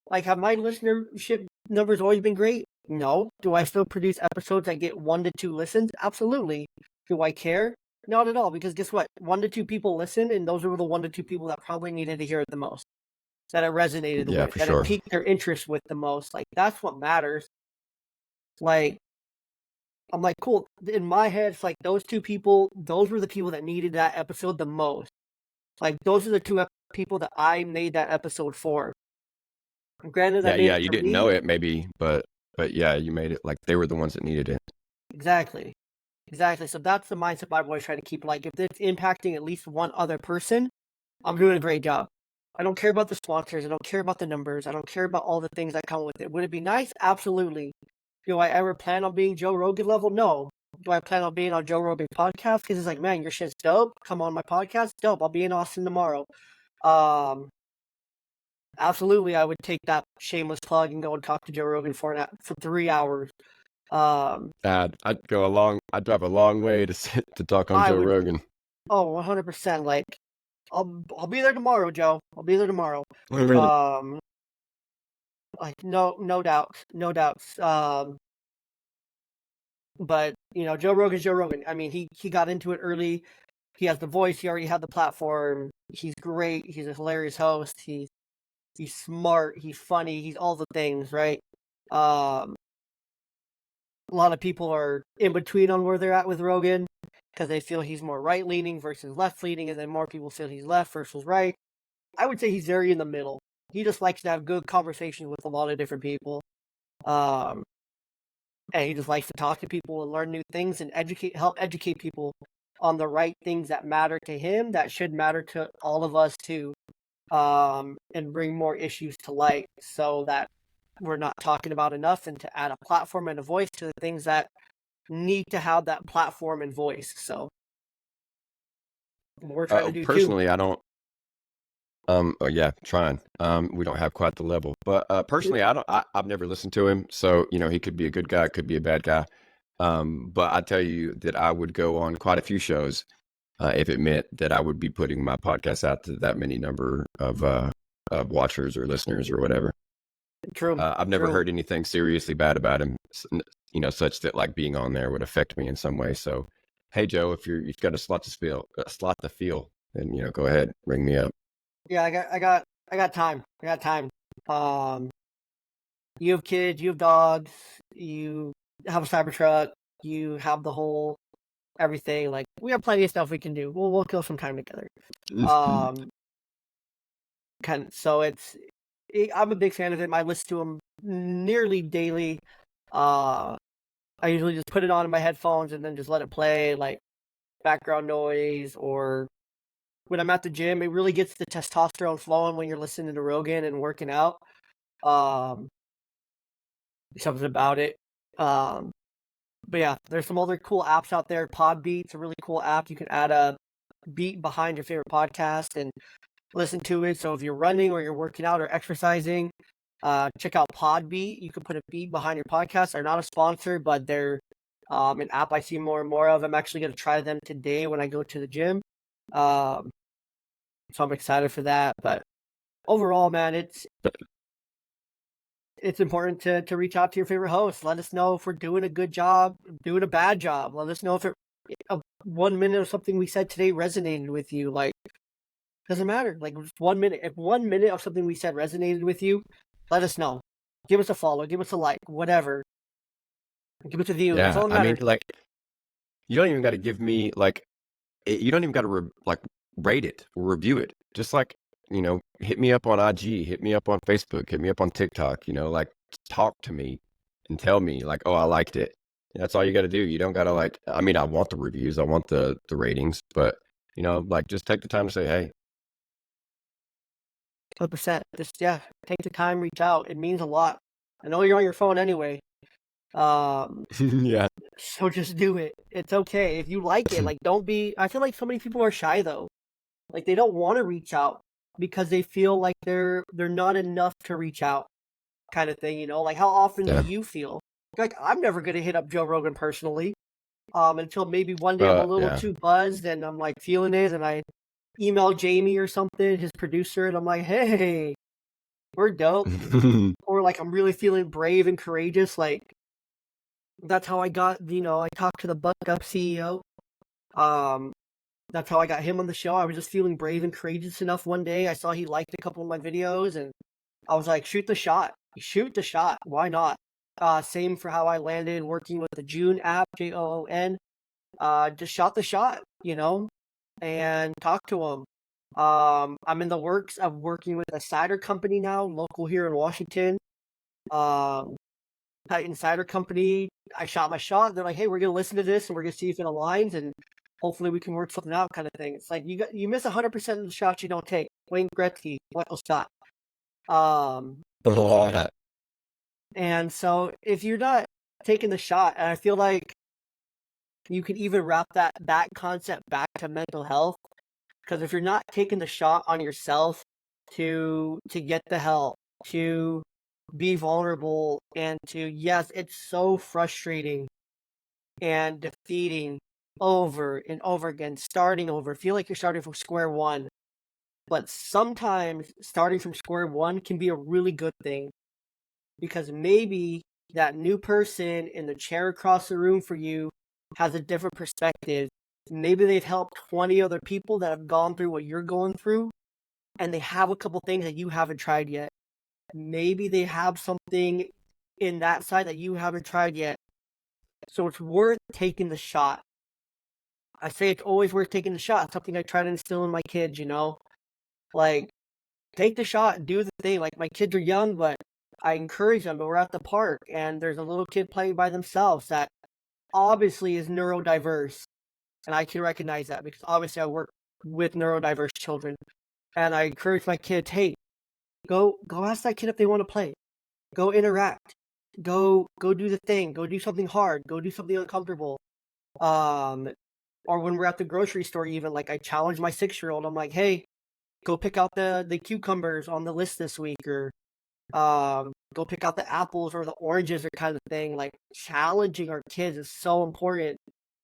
Like, have my listenership numbers always been great? No. Do I still produce episodes that get 1 to 2 listens? Absolutely. Do I care? Not at all, because guess what? 1 to 2 people listen, and those were the 1 to 2 people that probably needed to hear it the most, that it resonated Yeah, with, for that sure. it piqued their interest with the most. Like, that's what matters. Like, I'm like, cool. In my head, it's like those 2 people, those were the people that needed that episode the most. Like, those are the 2 people that I made that episode for. Granted, I made Yeah, it you for didn't me. know it maybe, but yeah, you made it like they were the ones that needed it. Exactly. So that's the mindset I'm always trying to keep. Like, if it's impacting at least one other person, I'm doing a great job. I don't care about the sponsors. I don't care about the numbers. I don't care about all the things that come with it. Would it be nice? Absolutely. Do I ever plan on being Joe Rogan level? No. do I plan on being on Joe Rogan's podcast? Because he's like, man, your shit's dope. Come on my podcast, dope. I'll be in Austin tomorrow. Absolutely, I would take that shameless plug and go and talk to Joe Rogan for 3 hours. I'd drive a long way to to talk on I Joe would, Rogan. 100%. Like, I'll be there tomorrow, Joe. I'll be there tomorrow. Really? Like no doubts, no doubts. But Joe Rogan's Joe Rogan. I mean, he got into it early. He has the voice. He already had the platform. He's great. He's a hilarious host. He's smart. He's funny. He's all the things, right? A lot of people are in between on where they're at with Rogan because they feel he's more right leaning versus left leaning, and then more people feel he's left versus right. I would say he's very in the middle. He just likes to have good conversations with a lot of different people. And he just likes to talk to people and learn new things and help educate people on the right things that matter to him, that should matter to all of us too, and bring more issues to light so that we're not talking about enough, and to add a platform and a voice to the things that need to have that platform and voice. So we're trying to do Personally, I don't. Oh yeah, trying. We don't have quite the level, but personally, I've never listened to him, so he could be a good guy, could be a bad guy. But I tell you that I would go on quite a few shows if it meant that I would be putting my podcast out to that many number of watchers or listeners or whatever. True. I've never heard anything seriously bad about him, such that like being on there would affect me in some way. So, hey Joe, if you've got a slot to fill, then go ahead, ring me up. Yeah, I got time. I got time. You have kids, you have dogs, you have a Cybertruck, you have the whole everything. Like, we have plenty of stuff we can do. We'll kill some time together. So I'm a big fan of him. I listen to him nearly daily. I usually just put it on in my headphones and then just let it play, like background noise, or when I'm at the gym. It really gets the testosterone flowing when you're listening to Rogan and working out. Something about it. But yeah, there's some other cool apps out there. Podbeat's a really cool app. You can add a beat behind your favorite podcast and listen to it. So if you're running or you're working out or exercising, check out Podbeat. You can put a beat behind your podcast. They're not a sponsor, but they're an app I see more and more of. I'm actually going to try them today when I go to the gym. So I'm excited for that. But overall, man, it's important to reach out to your favorite host. Let us know if we're doing a good job, doing a bad job. Let us know if 1 minute of something we said today resonated with you. Like, doesn't matter. Like, 1 minute. If 1 minute of something we said resonated with you, let us know. Give us a follow. Give us a like. Whatever. Give us a view. Yeah, That's all that I mean, matters. like, you don't even got to give me you don't even got to rate it or review it. Just hit me up on IG, hit me up on Facebook, hit me up on TikTok. Talk to me and tell me oh, I liked it. That's all you got to do. You don't got to I mean, I want the reviews, I want the ratings, but just take the time to say, hey. 100%. Just take the time, reach out. It means a lot. I know you're on your phone anyway. Yeah. So just do it. It's okay if you like it. Like, don't be. I feel like so many people are shy though. Like, they don't want to reach out because they feel like they're not enough to reach out, kind of thing. Like, how often do you feel? Like, I'm never gonna hit up Joe Rogan personally, until maybe one day I'm a little too buzzed and I'm like feeling it, and I email Jamie or something, his producer, and I'm like, hey, we're dope. Or like, I'm really feeling brave and courageous. Like, that's how I got, I talked to the Buck Up CEO. That's how I got him on the show. I was just feeling brave and courageous enough one day. I saw he liked a couple of my videos, and I was like, shoot the shot. Shoot the shot. Why not? Same for how I landed working with the June app, Joon. Just shot the shot, and talk to him. I'm in the works of working with a cider company now, local here in Washington. Titan Cider Company. I shot my shot. They're like, hey, we're gonna listen to this and we're gonna see if it aligns, and hopefully we can work something out, kind of thing. It's like you miss 100% of the shots you don't take. Wayne Gretzky, Michael Scott. And so if you're not taking the shot, and I feel like you can even wrap that concept back to mental health. Because if you're not taking the shot on yourself to get the help, to be vulnerable, and to, yes, it's so frustrating and defeating over and over again, starting over. Feel like you're starting from square one. But sometimes starting from square one can be a really good thing, because maybe that new person in the chair across the room for you has a different perspective. Maybe they've helped 20 other people that have gone through what you're going through, and they have a couple things that you haven't tried yet. Maybe they have something in that side that you haven't tried yet. So it's worth taking the shot. I say it's always worth taking the shot. It's something I try to instill in my kids, Like, take the shot, do the thing. Like, my kids are young, but I encourage them. But we're at the park, and there's a little kid playing by themselves that obviously is neurodiverse. And I can recognize that because obviously I work with neurodiverse children. And I encourage my kids, hey, go ask that kid if they want to play. Go interact. Go do the thing. Go do something hard. Go do something uncomfortable. Or when we're at the grocery store, even, like, I challenge my 6-year-old. I'm like, hey, go pick out the cucumbers on the list this week, or go pick out the apples or the oranges, or kind of thing. Like, challenging our kids is so important.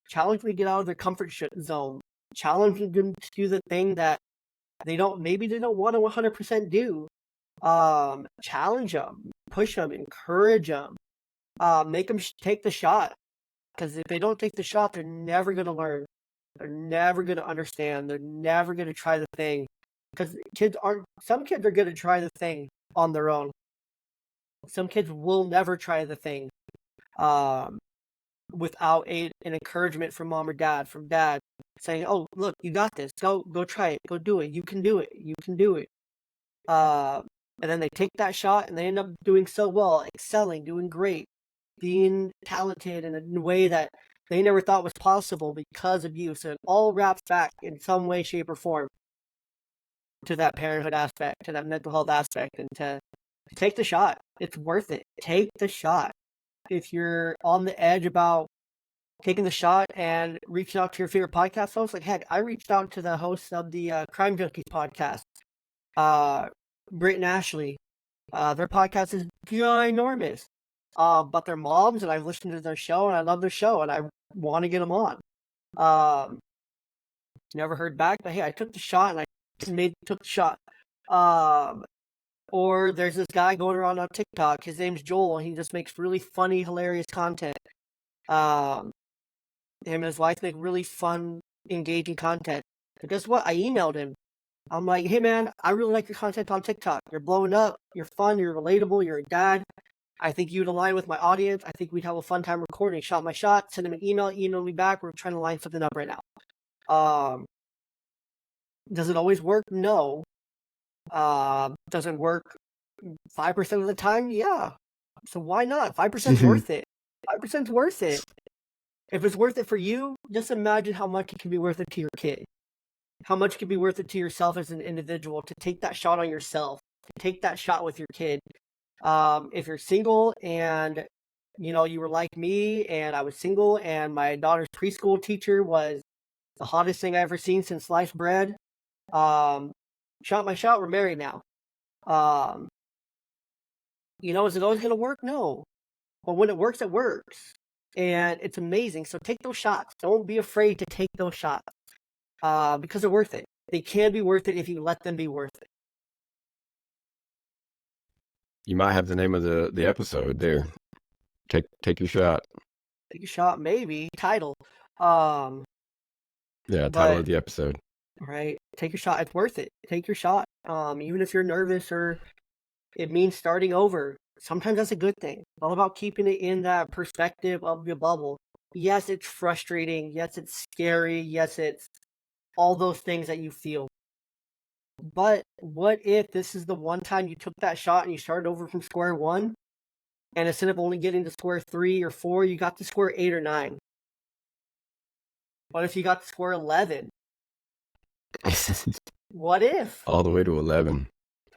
Challenge them to get out of their comfort zone. Challenge them to do the thing that maybe they don't want to 100% do. Challenge them, push them, encourage them, make them take the shot. Because if they don't take the shot, they're never going to learn. They're never going to understand. They're never going to try the thing. Because some kids are going to try the thing on their own. Some kids will never try the thing without an encouragement from mom or dad, from dad saying, oh, look, you got this. Go try it. Go do it. You can do it. You can do it. And then they take that shot and they end up doing so well, excelling, doing great, being talented in a way that they never thought was possible because of you. So it all wraps back in some way, shape, or form to that parenthood aspect, to that mental health aspect, and to take the shot. It's worth it. Take the shot. If you're on the edge about taking the shot and reaching out to your favorite podcast hosts, like, heck, I reached out to the hosts of the Crime Junkies podcast, Britt and Ashley. Their podcast is ginormous. But they're moms, and I've listened to their show, and I love their show, and I want to get them on. Never heard back, but hey, I took the shot, and I took the shot. Or there's this guy going around on TikTok. His name's Joel, and he just makes really funny, hilarious content. Him and his wife make really fun, engaging content. But guess what? I emailed him. I'm like, hey man, I really like your content on TikTok. You're blowing up. You're fun. You're relatable. You're a dad. I think you'd align with my audience. I think we'd have a fun time recording. Shot my shot. Send him an email. Email me back. We're trying to line something up right now. Does it always work? No. Does it work 5% of the time? Yeah. So why not? 5% is worth it. 5% is worth it. If it's worth it for you, just imagine how much it can be worth it to your kid. How much it can be worth it to yourself as an individual to take that shot on yourself, to take that shot with your kid. If you're single and you were like me and I was single and my daughter's preschool teacher was the hottest thing I ever seen since sliced bread, shot my shot, we're married now. Is it always going to work? No. But when it works, it works. And it's amazing. So take those shots. Don't be afraid to take those shots. Because they're worth it. They can be worth it if you let them be worth it. You might have the name of the episode there. Take your shot. Take a shot, maybe. Title. Yeah, title of the episode. Right. Take your shot. It's worth it. Take your shot. Even if you're nervous or it means starting over. Sometimes that's a good thing. It's all about keeping it in that perspective of your bubble. Yes, it's frustrating. Yes, it's scary. Yes, it's all those things that you feel. But what if this is the one time you took that shot and you started over from square one, and instead of only getting to square 3 or 4, you got to square 8 or 9? What if you got to square 11? What if? All the way to 11.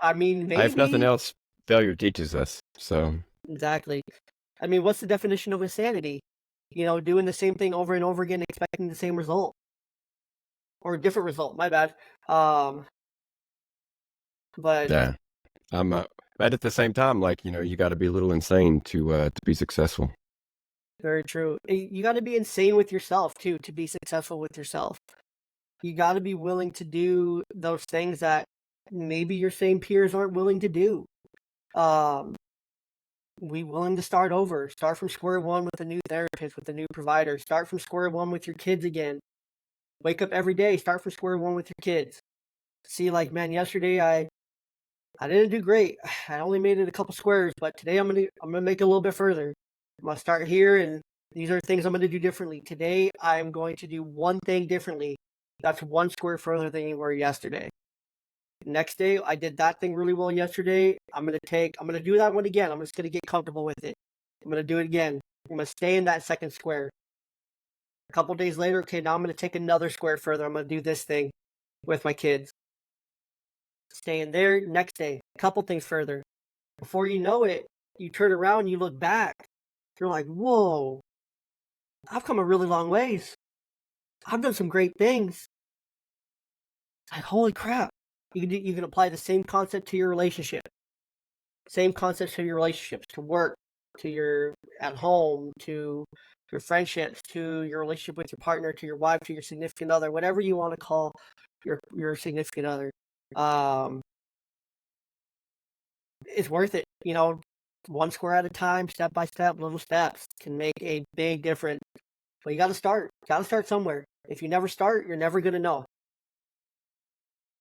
I mean, maybe. If nothing else, failure teaches us. So exactly. I mean, what's the definition of insanity? doing the same thing over and over again, expecting the same result or a different result. My bad. But Yeah. I'm, but at the same time, like, you got to be a little insane to be successful. very true. You got to be insane with yourself too to be successful with yourself. You got to be willing to do those things that maybe your same peers aren't willing to do. Be willing to start over, start from square one with a new therapist, with a new provider, start from square one with your kids again. Wake up every day, start from square one with your kids. See, like, man, yesterday I didn't do great. I only made it a couple squares, but today I'm gonna make it a little bit further. I'm gonna start here, and these are things I'm gonna do differently. Today I'm going to do one thing differently. That's one square further than you were yesterday. Next day, I did that thing really well yesterday. I'm gonna do that one again. I'm just gonna get comfortable with it. I'm gonna do it again. I'm gonna stay in that second square. A couple days later, okay, now I'm gonna take another square further. I'm gonna do this thing with my kids. Stay in there. Next day, a couple things further. Before you know it, you turn around, you look back. You're like, whoa, I've come a really long ways. I've done some great things. Like, holy crap. You can apply the same concept to your relationship. Same concepts to your relationships, to work, to your at home, to your friendships, to your relationship with your partner, to your wife, to your significant other, whatever you want to call your significant other. It's worth it. One square at a time, step by step, little steps can make a big difference. But you got to start. Got to start somewhere. If you never start, you're never going to know.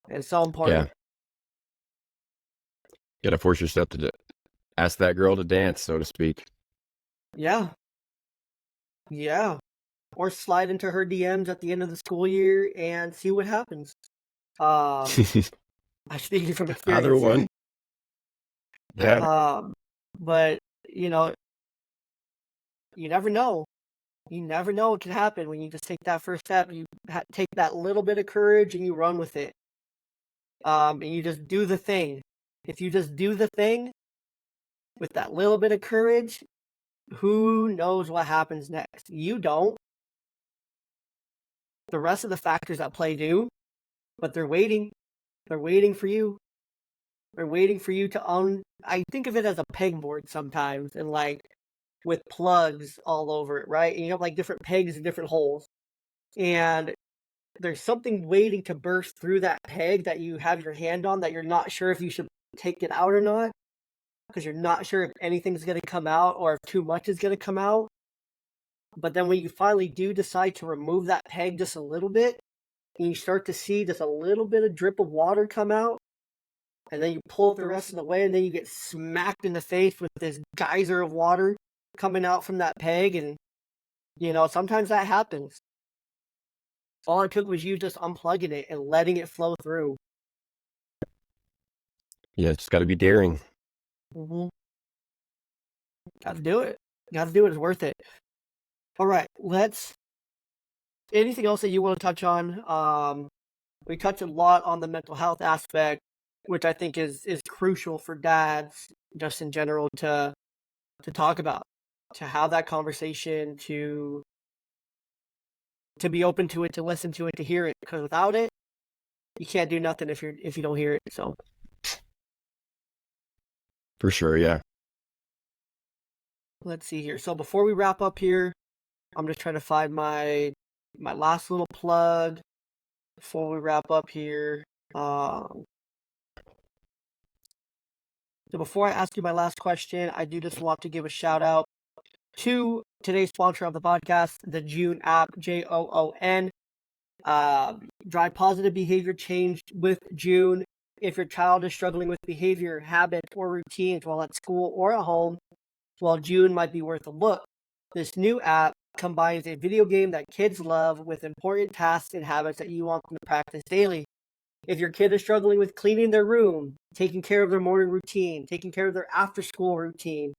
And it's so important. Yeah. You got to force yourself to ask that girl to dance, so to speak. Yeah. Yeah. Or slide into her DMs at the end of the school year and see what happens. I'm speaking from experience. Either one. Yeah. But, you never know. You never know what can happen when you just take that first step. You take that little bit of courage and you run with it. And you just do the thing. If you just do the thing with that little bit of courage, who knows what happens next? You don't. The rest of the factors at play do, but they're waiting. They're waiting for you. They're waiting for you to own. I think of it as a pegboard sometimes, and like with plugs all over it, right? And you have like different pegs and different holes. And there's something waiting to burst through that peg that you have your hand on that you're not sure if you should take it out or not, because you're not sure if anything's going to come out or if too much is going to come out. But then when you finally do decide to remove that peg just a little bit, and you start to see just a little bit of drip of water come out, and then you pull it the rest of the way, and then you get smacked in the face with this geyser of water coming out from that peg. And, sometimes that happens. All it took was you just unplugging it and letting it flow through. Yeah, it's got to be daring. Mm-hmm. Got to do it. Got to do it. It's worth it. All right, anything else that you want to touch on? We touched a lot on the mental health aspect, which I think is crucial for dads just in general to talk about, to have that conversation, to be open to it, to listen to it, to hear it, because without it, you can't do nothing if you don't hear it. So For sure, yeah. let's see here. So before we wrap up here, I'm just trying to find my last little plug before we wrap up here. So before I ask you my last question, I do just want to give a shout out to today's sponsor of the podcast, the Joon app, Joon. Drive positive behavior change with Joon. If your child is struggling with behavior, habits, or routines while at school or at home, well, Joon might be worth a look. This new app combines a video game that kids love with important tasks and habits that you want them to practice daily. If your kid is struggling with cleaning their room, taking care of their morning routine, taking care of their after-school routine,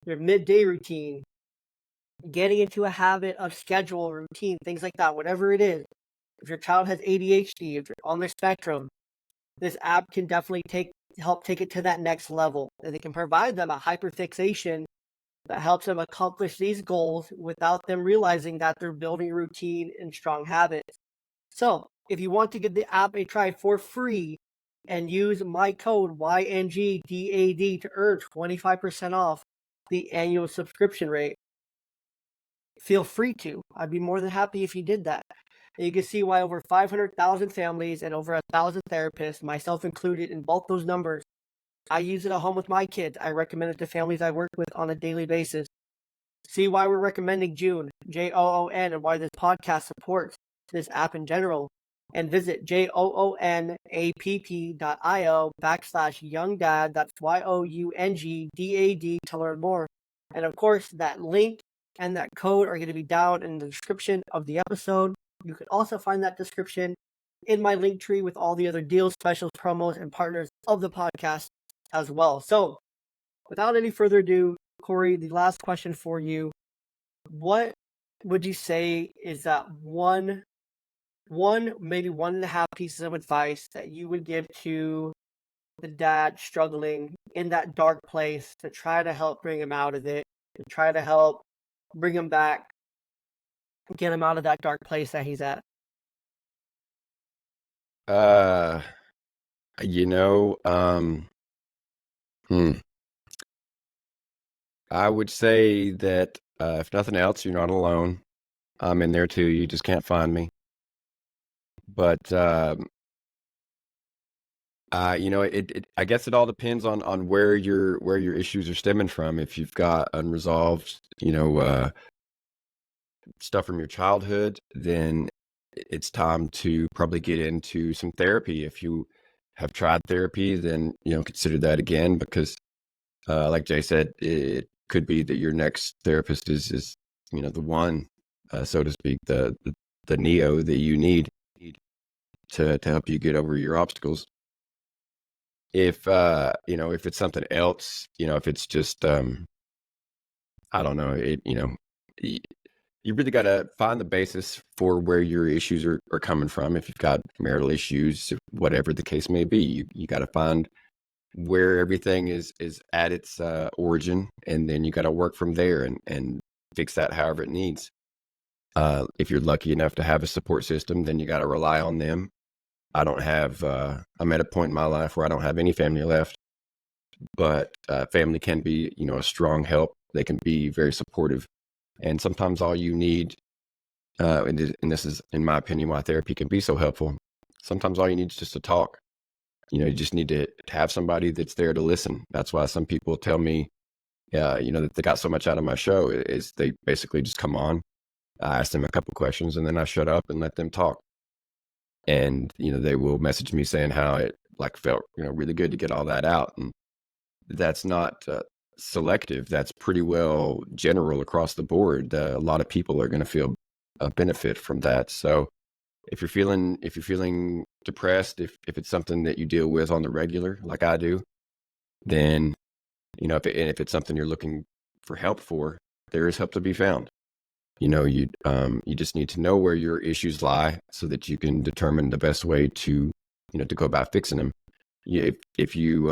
their midday routine, getting into a habit of schedule, routine, things like that, whatever it is. If your child has ADHD, if you're on the spectrum, this app can definitely help take it to that next level. And it can provide them a hyperfixation that helps them accomplish these goals without them realizing that they're building a routine and strong habits. So, if you want to give the app a try for free and use my code YNGDAD to earn 25% off the annual subscription rate, feel free to. I'd be more than happy if you did that. And you can see why over 500,000 families and over 1,000 therapists, myself included in both those numbers, I use it at home with my kids. I recommend it to families I work with on a daily basis. See why we're recommending June, JOON, and why this podcast supports this app in general. And visit joonapp.io/youngdad, that's YOUNGDAD, to learn more. And of course, that link and that code are going to be down in the description of the episode. You can also find that description in my link tree with all the other deals, specials, promos, and partners of the podcast as well. So, without any further ado, Corey, the last question for you. What would you say is that one, maybe 1.5 pieces of advice that you would give to the dad struggling in that dark place to try to help bring him out of it, to try to help bring him back, get him out of that dark place that he's at? You know, I would say that if nothing else, you're not alone. I'm in there too. You just can't find me. But I guess it all depends on where your issues are stemming from. If you've got unresolved, stuff from your childhood, then it's time to probably get into some therapy. If you have tried therapy, then consider that again, because like Jay said, it could be that your next therapist is the one, so to speak, the Neo that you need to help you get over your obstacles. If if it's something else, if it's just I don't know, you really got to find the basis for where your issues are coming from. If you've got marital issues, whatever the case may be, you got to find where everything is at its origin, and then you got to work from there and fix that however it needs. If you're lucky enough to have a support system, then you got to rely on them. I don't have, I'm at a point in my life where I don't have any family left, but family can be, a strong help. They can be very supportive. And sometimes all you need, and this is, in my opinion, why therapy can be so helpful. Sometimes all you need is just to talk. You just need to have somebody that's there to listen. That's why some people tell me, that they got so much out of my show is they basically just come on. I ask them a couple questions and then I shut up and let them talk. And, they will message me saying how it felt, really good to get all that out. And that's not selective. That's pretty well general across the board. A lot of people are going to feel a benefit from that. So if you're feeling depressed, if it's something that you deal with on the regular, like I do, then, if it's something you're looking for help for, there is help to be found. You just need to know where your issues lie so that you can determine the best way to go about fixing them. If you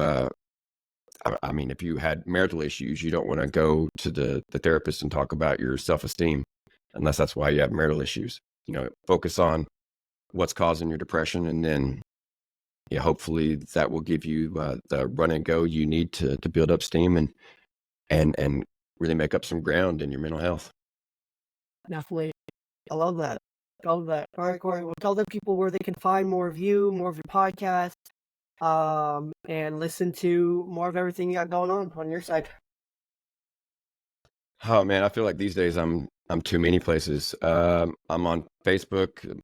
had marital issues, you don't want to go to the therapist and talk about your self-esteem unless that's why you have marital issues. Focus on what's causing your depression, and then hopefully that will give you the run and go you need to build up steam and really make up some ground in your mental health. Definitely. I love that. All right, Corey, well, tell the people where they can find more of you, more of your podcast, and listen to more of everything you got going on your side. Oh man, I feel like these days I'm too many places. I'm on Facebook.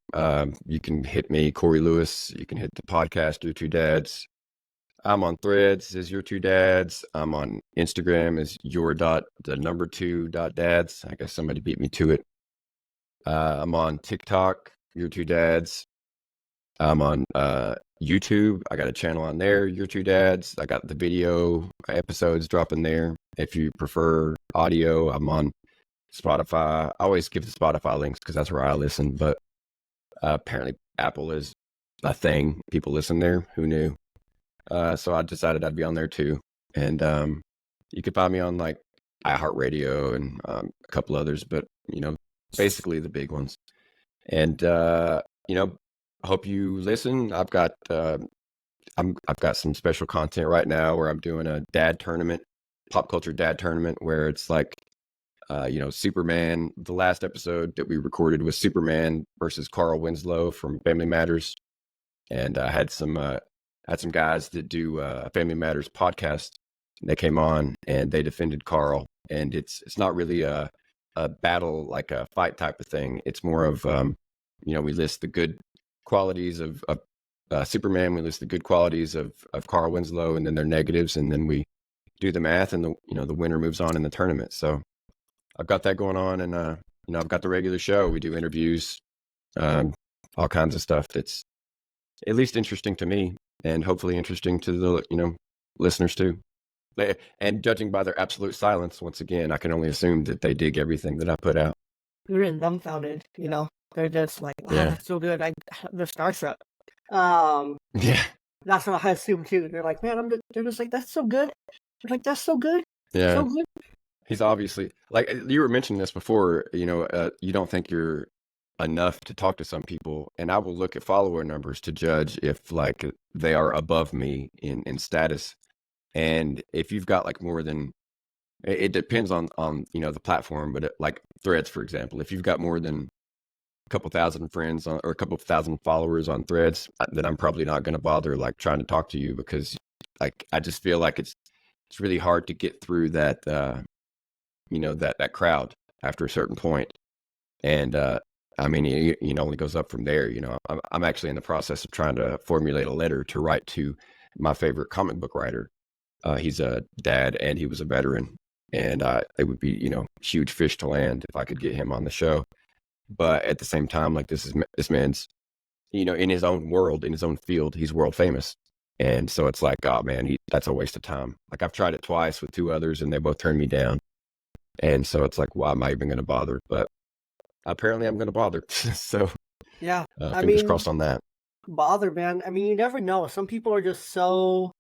You can hit me, Corey Lewis. You can hit the podcast, Your Two Dads. I'm on Threads as Your Two Dads. I'm on Instagram as _2.dads. I guess somebody beat me to it. I'm on TikTok, Your Two Dads. I'm on YouTube. I got a channel on there, Your Two Dads. I got the video episodes dropping there. If you prefer audio, I'm on Spotify. I always give the Spotify links because that's where I listen, but apparently Apple is a thing. People listen there. Who knew? So I decided I'd be on there too. And you can find me on iHeartRadio and a couple others, but basically the big ones. And hope you listen. I've got some special content right now where I'm doing a dad tournament, pop culture dad tournament, where it's like Superman. The last episode that we recorded was Superman versus Carl Winslow from Family Matters, and I had some guys that do a Family Matters podcast. They came on and they defended Carl, and it's not really a battle, like a fight type of thing. It's more of we list the good qualities of Superman, we list the good qualities of Carl Winslow, and then their negatives, and then we do the math, and the winner moves on in the tournament. So I've got that going on, and I've got the regular show. We do interviews, all kinds of stuff that's at least interesting to me, and hopefully interesting to the listeners too. And judging by their absolute silence, once again, I can only assume that they dig everything that I put out. They're dumbfounded, They're just like, wow, Yeah. that's so good. They're starstruck. Yeah. That's what I assume too. They're like, man, they're just like, that's so good. They're like, that's so good. Yeah. So good. He's obviously, like you were mentioning this before, you don't think you're enough to talk to some people, and I will look at follower numbers to judge if like they are above me in status. And if you've got like more than, it depends on the platform, but like Threads, for example, if you've got more than a couple thousand friends or a couple thousand followers on Threads, then I'm probably not going to bother like trying to talk to you, because like I just feel like it's really hard to get through that that crowd after a certain point. And I mean, it only goes up from there. I'm actually in the process of trying to formulate a letter to write to my favorite comic book writer. He's a dad and he was a veteran, and it would be huge fish to land if I could get him on the show. But at the same time, like this man's in his own world, in his own field, he's world famous. And so it's like, oh man, that's a waste of time. Like I've tried it twice with two others and they both turned me down. And so it's like, why am I even going to bother? But apparently I'm going to bother. So yeah, fingers crossed on that. Bother, man. I mean, you never know. Some people are just so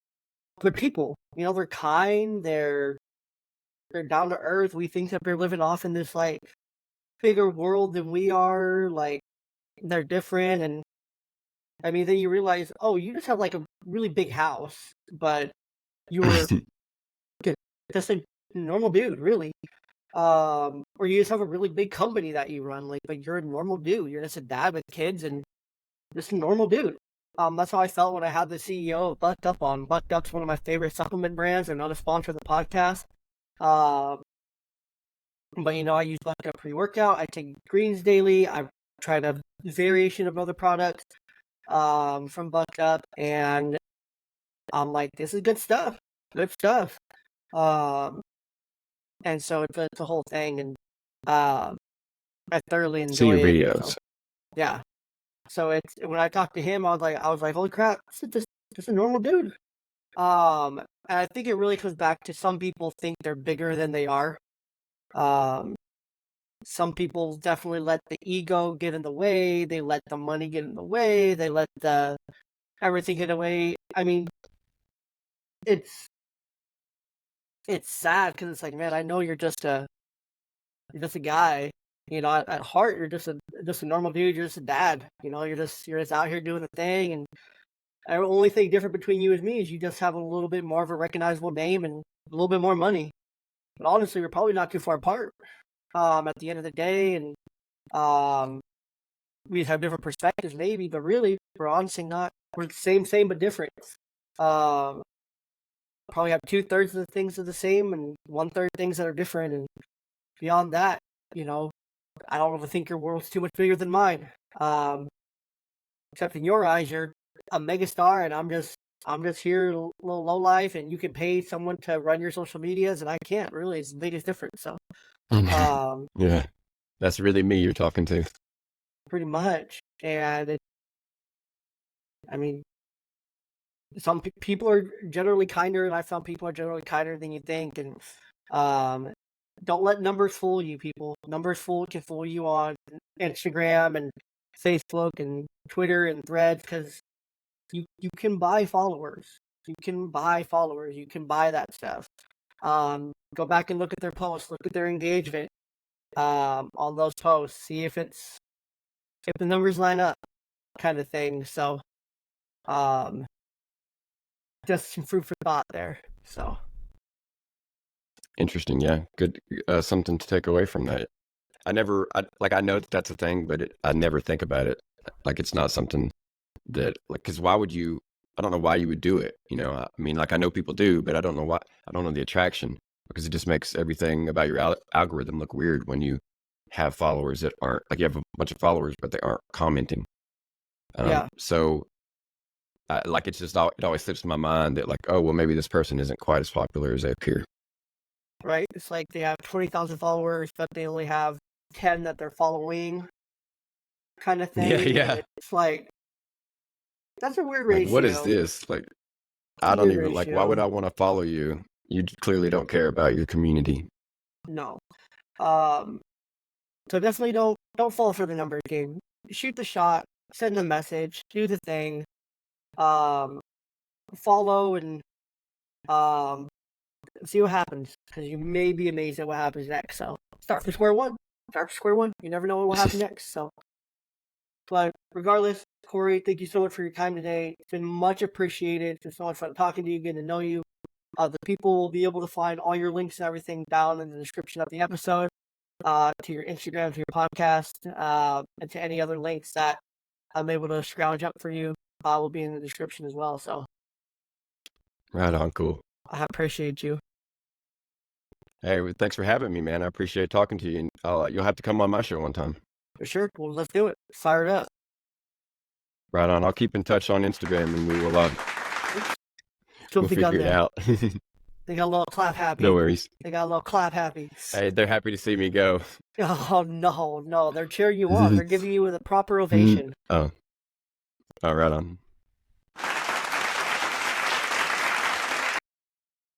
good people. They're kind. They're down to earth. We think that they're living off in this like bigger world than we are. Like they're different, and I mean, then you realize, oh, you just have like a really big house, but you were just a normal dude, really. Or you just have a really big company that you run, like, but you're a normal dude. You're just a dad with kids and just a normal dude. That's how I felt when I had the CEO of Bucked Up on. Bucked Up's one of my favorite supplement brands. They're not a sponsor of the podcast. But I use Bucked Up pre-workout. I take greens daily. I tried a variation of other products from Bucked Up, and I'm like, this is good stuff. Good stuff. And so it's a whole thing, and I thoroughly enjoy See your it. videos. So, yeah. So it's when I talked to him, I was like, holy crap, this is just a normal dude. And I think it really comes back to some people think they're bigger than they are. Some people definitely let the ego get in the way. They let the money get in the way. They let everything get away. I mean, it's sad because it's like, man, I know you're just a guy. At heart, you're just a normal dude. You're just a dad. You're just out here doing the thing. And the only thing different between you and me is you just have a little bit more of a recognizable name and a little bit more money. But honestly, we're probably not too far apart. At the end of the day, and we have different perspectives, maybe, but really, we're honestly not. We're the same but different. Probably have 2/3 of the things that are the same and 1/3 things that are different, and beyond that, I don't ever think your world's too much bigger than mine. Except in your eyes, you're a megastar, and I'm just here, a little low life, and you can pay someone to run your social medias, and I can't. Really, it's the biggest difference. So, yeah, that's really me you're talking to. Pretty much, and I mean, some people are generally kinder, and I found people are generally kinder than you think, and don't let numbers fool you, people. Numbers can fool you on Instagram and Facebook and Twitter and Threads, because you can buy followers. You can buy that stuff. Go back and look at their posts, look at their engagement on those posts, see if the numbers line up, kind of thing. So, um, just some food for thought there. So Interesting. Yeah. Good. Something to take away from that. I know that that's a thing, but I never think about it. Like, it's not something that, like, because why would you? I don't know why you would do it. I mean, like, I know people do, but I don't know why. I don't know the attraction, because it just makes everything about your algorithm look weird when you have followers that aren't, like, you have a bunch of followers, but they aren't commenting. yeah, So, like, it's just it always slips my mind that, like, oh, well, maybe this person isn't quite as popular as they appear. right. It's like they have 20,000 followers, but they only have 10 that they're following, kind of Yeah, thing. yeah. And it's like that's a weird Like, what is ratio. this? Like, It's I a don't weird even, like, why would ratio. I want to follow you? You clearly don't care about your community. No. Um. So definitely don't fall for the number game. Shoot the shot, send a message, do the thing. Um. Follow and um see what happens, because you may be amazed at what happens next. So start from square one. Start from square one. You never know what will happen next. So, but regardless, Corey, thank you so much for your time today. It's been much appreciated. It's been so much fun talking to you, getting to know you. The people will be able to find all your links and everything down in the description of the episode, to your Instagram, to your podcast, and to any other links that I'm able to scrounge up for you. Will be in the description as well. So Right on, cool. I appreciate you. Hey, well, thanks for having me, man. I appreciate talking to you. And you'll have to come on my show one time. For sure. Well, let's do it. Fire it up. Right on. I'll keep in touch on Instagram, and Still we'll think I'm figure it there. out. They got a little clap happy. No worries. They got a little clap happy. Hey, they're happy to see me go. Oh no, they're cheering you on. They're giving you the proper ovation. Oh, right on.